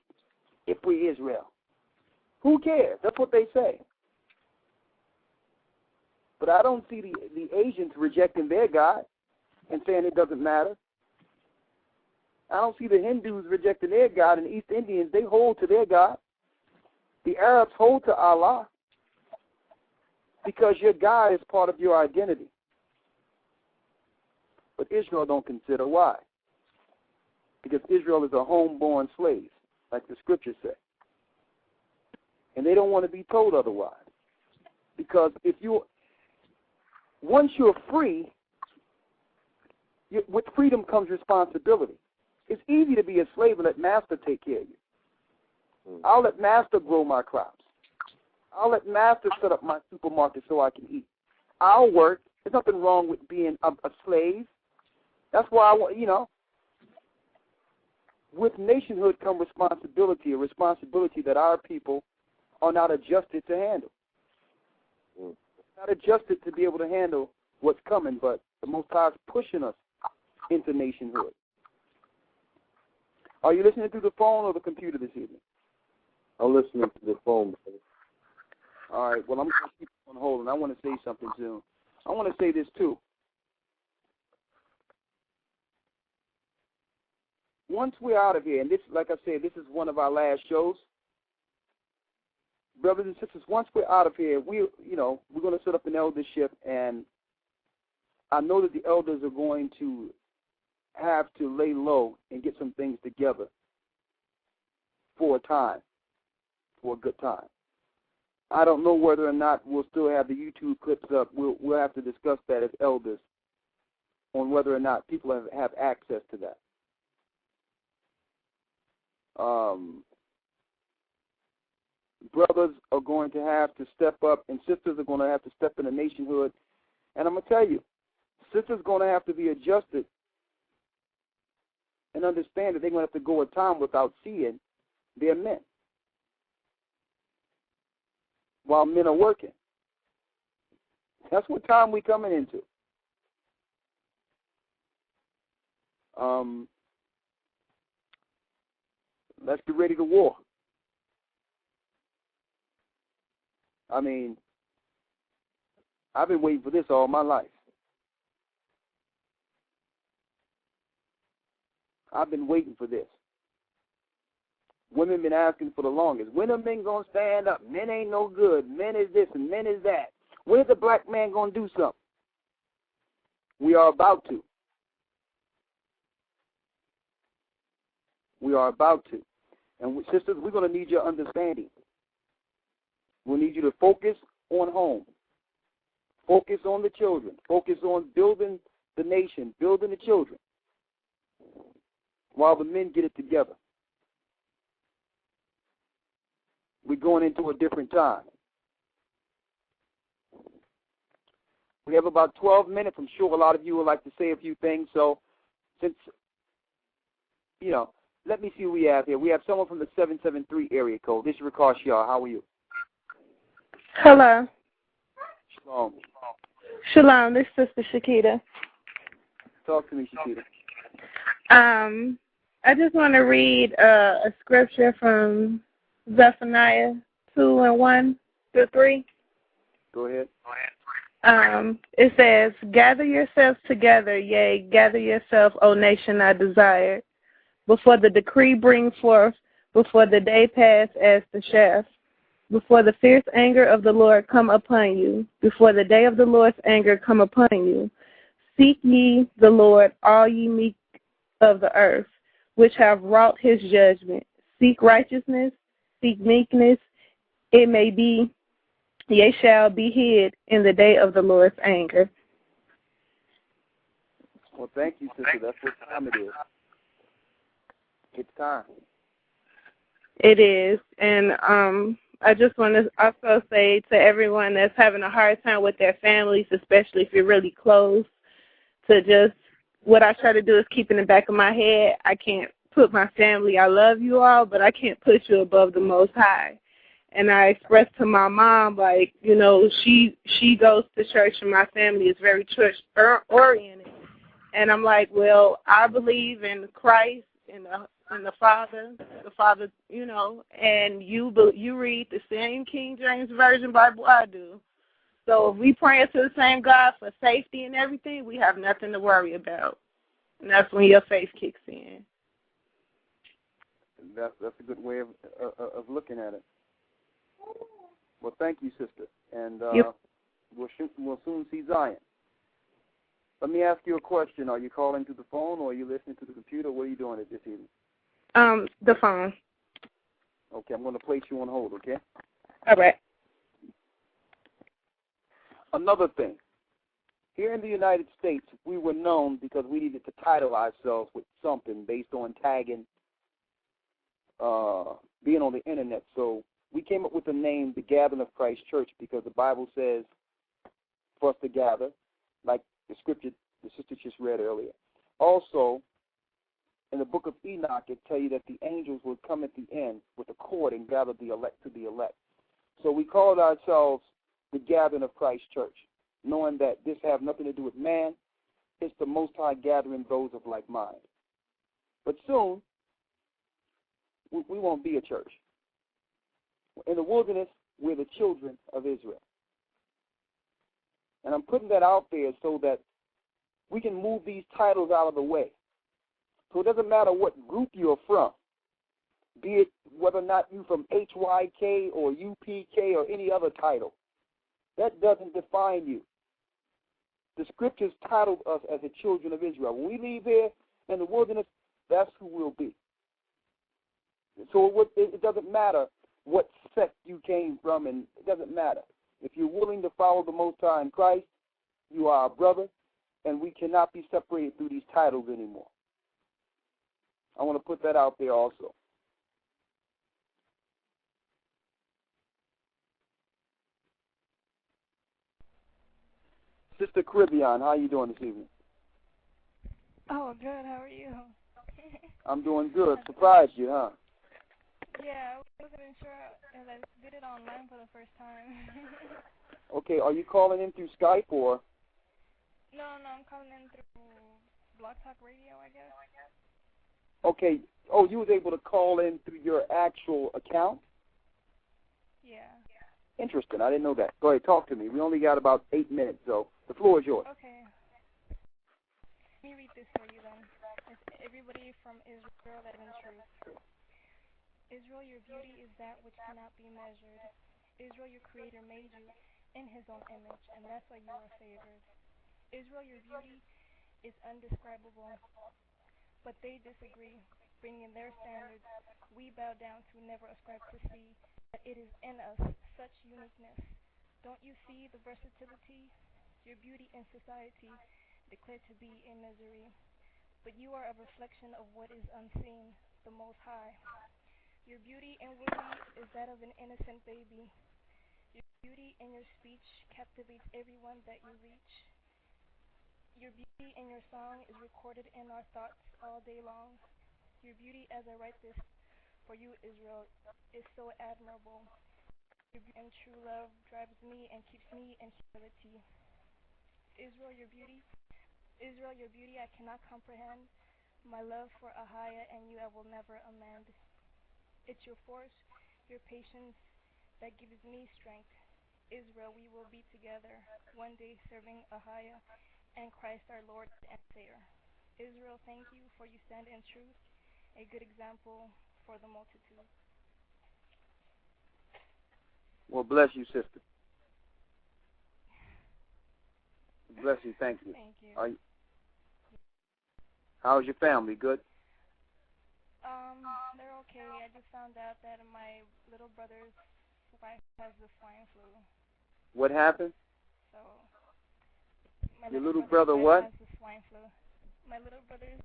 if we're Israel? Who cares? That's what they say. But I don't see the Asians rejecting their God and saying it doesn't matter. I don't see the Hindus rejecting their God, and the East Indians, they hold to their God. The Arabs hold to Allah because your God is part of your identity. But Israel don't consider why. Because Israel is a homeborn slave, like the scriptures say. And they don't want to be told otherwise. Because once you're free, with freedom comes responsibility. It's easy to be a slave and let master take care of you. I'll let master grow my crops. I'll let master set up my supermarket so I can eat. I'll work. There's nothing wrong with being a slave. That's why I want, with nationhood come responsibility, a responsibility that our people are not adjusted to handle. Not adjusted to be able to handle what's coming, but the Most High is pushing us into nationhood. Are you listening through the phone or the computer this evening?
I'm listening to the phone. Brother.
All right, well, I'm going to keep on holding. I want to say something soon. I want to say this, too. Once we're out of here, and this, like I said, this is one of our last shows. Brothers and sisters, once we're out of here, we're going to set up an eldership, and I know that the elders are going to have to lay low and get some things together for a time, for a good time. I don't know whether or not we'll still have the YouTube clips up. We'll have to discuss that as elders on whether or not people have access to that. Brothers are going to have to step up, and sisters are going to have to step in the nationhood. And I'm going to tell you, sisters are going to have to be adjusted and understand that they're going to have to go a time without seeing their men while men are working. That's what time we're coming into. Let's get ready to war. I mean, I've been waiting for this all my life. I've been waiting for this. Women been asking for the longest. When are men going to stand up? Men ain't no good. Men is this and men is that. When is the black man going to do something? We are about to. We are about to. And sisters, we're going to need your understanding. We'll need you to focus on home. Focus on the children. Focus on building the nation, building the children, while the men get it together. We're going into a different time. We have about 12 minutes. I'm sure a lot of you would like to say a few things. So since, let me see who we have here. We have someone from the 773 area code. This is Rikar Shah. How are you?
Hello.
Shalom.
Shalom. This is Sister Shakita.
Talk to me, Shakita.
I just want to read a scripture from Zephaniah 2:1-3.
Go ahead.
It says, "Gather yourselves together, yea, gather yourself, O nation I desire, before the decree bring forth, before the day pass as the shaft, before the fierce anger of the Lord come upon you, before the day of the Lord's anger come upon you. Seek ye the Lord, all ye meek of the earth, which have wrought his judgment. Seek righteousness, seek meekness. It may be, ye shall be hid in the day of the Lord's anger."
Well, thank you, sister. That's what time it is. It's time.
It is. And I just want to also say to everyone that's having a hard time with their families, especially if you're really close, to just, what I try to do is keep in the back of my head, I can't put my family, I love you all, but I can't put you above the Most High. And I expressed to my mom, she goes to church and my family is very church-oriented. And I'm like, well, I believe in Christ, in the Father, and you read the same King James Version Bible I do. So if we praying to the same God for safety and everything, we have nothing to worry about. And that's when your faith kicks in.
That's a good way of looking at it. Well, thank you, sister. And we'll soon see Zion. Let me ask you a question. Are you calling to the phone or are you listening to the computer? What are you doing this evening?
The phone.
Okay, I'm going to place you on hold, okay?
All right.
Another thing. Here in the United States, we were known because we needed to title ourselves with something based on tagging, being on the internet. So we came up with the name, the Gathering of Christ Church, because the Bible says for us to gather, like the scripture the sister just read earlier. Also, in the book of Enoch, it tells you that the angels would come at the end with a cord and gather the elect to the elect. So we called ourselves the Gathering of Christ Church, knowing that this have nothing to do with man. It's the Most High gathering those of like mind. But soon, we won't be a church. In the wilderness, we're the children of Israel. And I'm putting that out there so that we can move these titles out of the way. So it doesn't matter what group you're from, be it whether or not you're from HYK or UPK or any other title. That doesn't define you. The scriptures titled us as the children of Israel. When we leave here in the wilderness, that's who we'll be. So it doesn't matter what sect you came from, and it doesn't matter. If you're willing to follow the Most High in Christ, you are a brother, and we cannot be separated through these titles anymore. I want to put that out there also. Sister Caribbean, how are you doing this evening?
Oh, good. How are you?
I'm doing good. Surprised you, huh?
Yeah, I wasn't sure, and I did it online for the first time.
Okay, are you calling in through Skype or?
No, I'm calling in through BLOGTALK radio, I guess.
Okay. Oh, you was able to call in through your actual account?
Yeah.
Interesting. I didn't know that. Go ahead, talk to me. We only got about 8 minutes, so the floor is yours.
Okay. Let me read this for you then. It's everybody from Israel that in truth. Israel, your beauty is that which cannot be measured. Israel, your Creator made you in His own image, and that's why you are favored. Israel, your beauty is undescribable, but they disagree, bringing their standards. We bow down to never ascribe to see that it is in us such uniqueness. Don't you see the versatility? Your beauty in society declared to be a misery, but you are a reflection of what is unseen, the Most High. Your beauty inwardly is that of an innocent baby. Your beauty in your speech captivates everyone that you reach. Your beauty in your song is recorded in our thoughts all day long. Your beauty as I write this for you, Israel, is so admirable. Your beauty and true love drives me and keeps me in humility. Israel, your beauty I cannot comprehend. My love for Ahaya and you I will never amend. It's your force, your patience that gives me strength. Israel, we will be together, one day serving Ahaya and Christ our Lord and Savior. Israel, thank you for you stand in truth, a good example for the multitude.
Well, bless you, sister. Bless you. Thank you.
Thank you.
How's your family? Good?
They're okay. I just found out that my little brother's wife has the swine flu.
What happened?
So, my
your little brother what?
Has the swine flu. My little brother's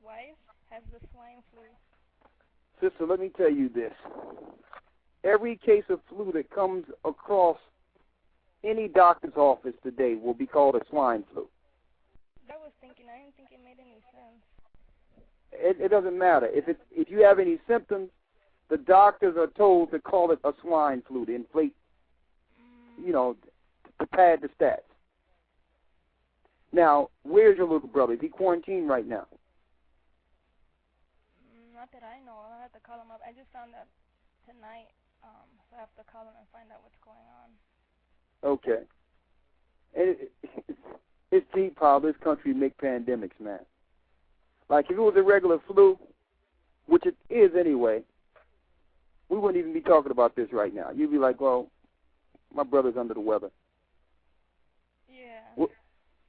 wife has the swine flu.
Sister, let me tell you this. Every case of flu that comes across any doctor's office today will be called a swine flu.
I was thinking, I didn't think it made any sense.
It doesn't matter. If you have any symptoms, the doctors are told to call it a swine flu to inflate, to pad the stats. Now, where's your little brother? Is he quarantined right now?
Not that I know. I'll have to call him up. I just found out tonight, so I have to call him and find out what's going on.
Okay. It's deep how this country make pandemics, man. Like, if it was a regular flu, which it is anyway, we wouldn't even be talking about this right now. You'd be like, well, my brother's under the weather.
Yeah.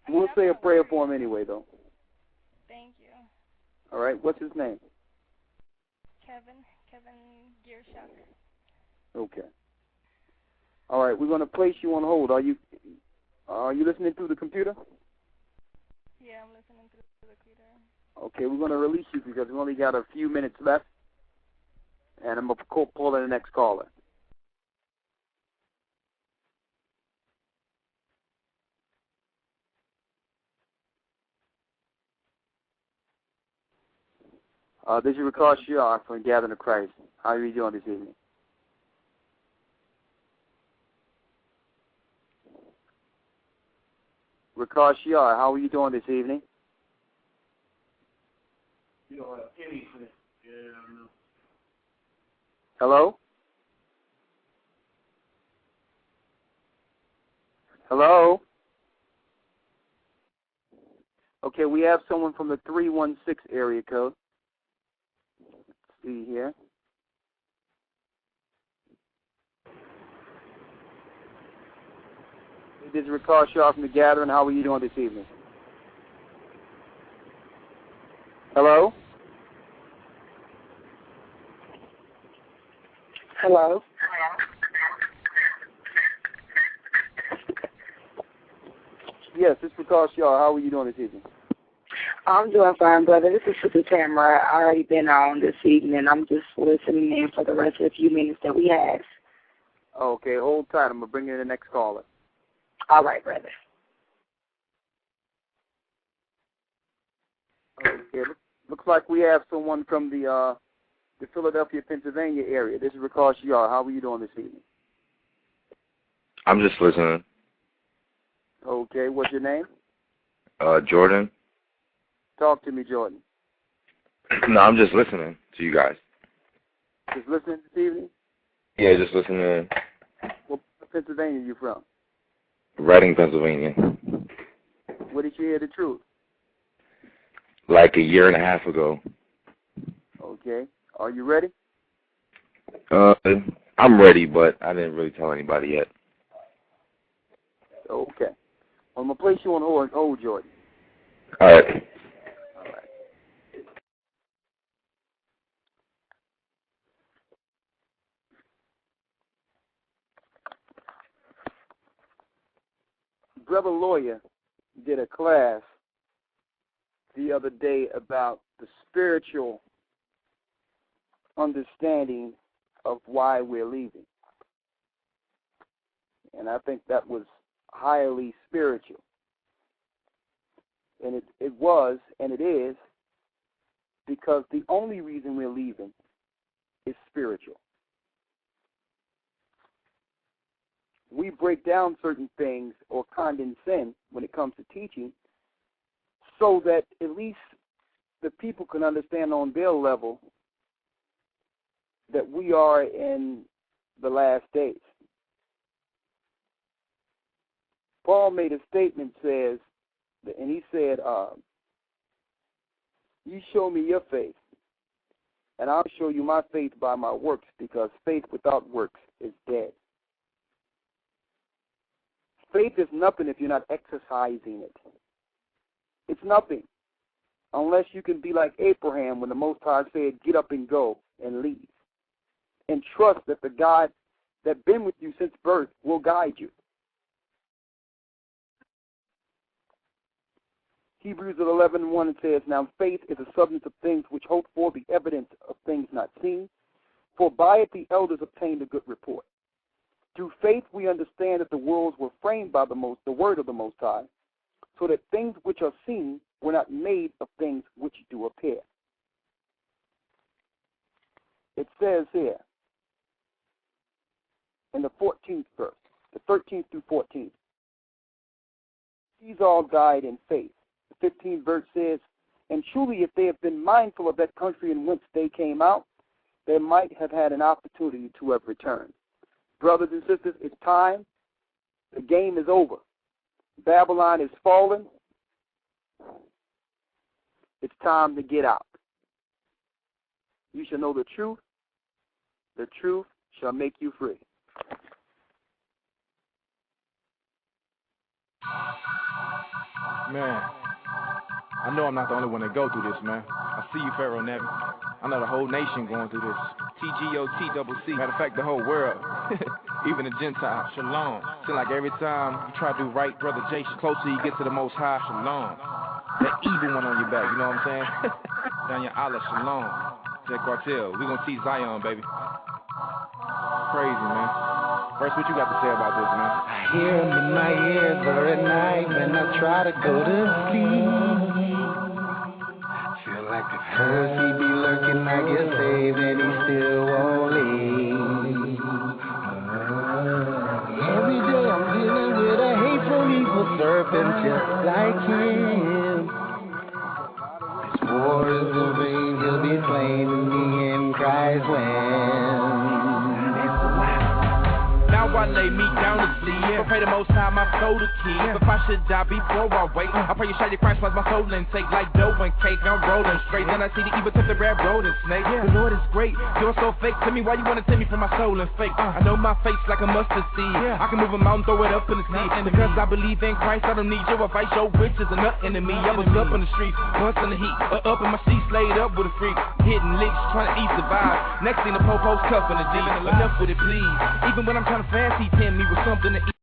We'll say a prayer for him anyway, though.
Thank you.
All right. What's his name?
Kevin Gearshock.
Okay. All right. We're going to place you on hold. Are you listening through the computer?
Yeah, I'm listening to the recorder.
Okay, we're going to release you because we only got a few minutes left, and I'm going to pull in the next caller. This is Ricard Shiar from Gathering of Christ. How are you doing this evening? Ricard Shiar, how are you doing this evening? Hello? Hello? Okay, we have someone from the 316 area code. Let's see here. This is Ricard Shaw from the Gathering. How are you doing this evening? Hello?
Hello?
Yes, this is Ricard Shaw. How are you doing this evening?
I'm doing fine, brother. This is Sister Tamara. I already been on this evening. I'm just listening in for the rest of the few minutes that we have.
Okay, hold tight. I'm going to bring in the next caller.
All right, brother.
Okay, looks like we have someone from the Philadelphia, Pennsylvania area. This is Ricard Shaw. How are you doing this evening?
I'm just listening.
Okay, what's your name?
Jordan.
Talk to me, Jordan.
No, I'm just listening to you guys.
Just listening this evening?
Yeah, just listening.
What Pennsylvania are you from?
Reading, Pennsylvania.
Where did you hear the truth?
Like a year and a half ago.
Okay. Are you ready?
I'm ready, but I didn't really tell anybody yet.
Okay. Well, I'm going to place you on hold, Jordan.
All right.
Brother Lawyer did a class the other day about the spiritual understanding of why we're leaving. And I think that was highly spiritual. And it was, and it is, because the only reason we're leaving is spiritual. We break down certain things or condescend when it comes to teaching so that at least the people can understand on their level that we are in the last days. Paul made a statement, and he said, you show me your faith, and I'll show you my faith by my works, because faith without works is dead. Faith is nothing if you're not exercising it. It's nothing unless you can be like Abraham when the Most High said, get up and go and leave. And trust that the God that's been with you since birth will guide you. Hebrews 11:1 says, now faith is the substance of things which hope for, the evidence of things not seen. For by it the elders obtained a good report. Through faith we understand that the worlds were framed by the word of the Most High, so that things which are seen were not made of things which do appear. It says here, in the 14th verse, the 13th through 14th, these all died in faith. The 15th verse says, and truly if they have been mindful of that country in whence they came out, they might have had an opportunity to have returned. Brothers and sisters, it's time. The game is over. Babylon is fallen. It's time to get out. You shall know the truth. The truth shall make you free.
Man, I know I'm not the only one that go through this, man. I see you, Pharaoh Nevin. I know the whole nation going through this. TGOTCC. Matter of fact, the whole world. Even the Gentiles. Shalom. Seems like every time you try to do right, Brother Jay, closer you get to the Most High. Shalom. That evil one on your back, you know what I'm saying? Down your Allah Shalom. That cartel. We gonna see Zion, baby. Crazy, man. First, what you got to say about this, man?
I hear him in my ears or at night when I try to go to sleep. Feel like the first he be lurking, I get saved and he still won't leave. Every day I'm dealing with a hateful, evil serpent just like him. This war is in vain, he'll be slain in the end, Christ wins.
Now I lay me down to sleep. I pray the most high my soul to keep. If I should die before I wake, I pray you shine your Christ plus my soul intake like dough and cake. I'm rolling straight. Then I see the evil tip the red road and snake. The Lord is great. You're so fake to me. Why you wanna take me from my soul and fake? I know my face like a mustard seed. I can move a mountain, throw it up in the sea. And because I believe in Christ, I don't need your advice. Your riches are nothing to me. I was up in the streets, once in the heat, up in my seats, laid up with a freak, hitting licks, trying to eat the vibe. Next thing the popo's cuffing the D. Enough with it, please. Even when I'm trying to fast, he pin me with something to eat.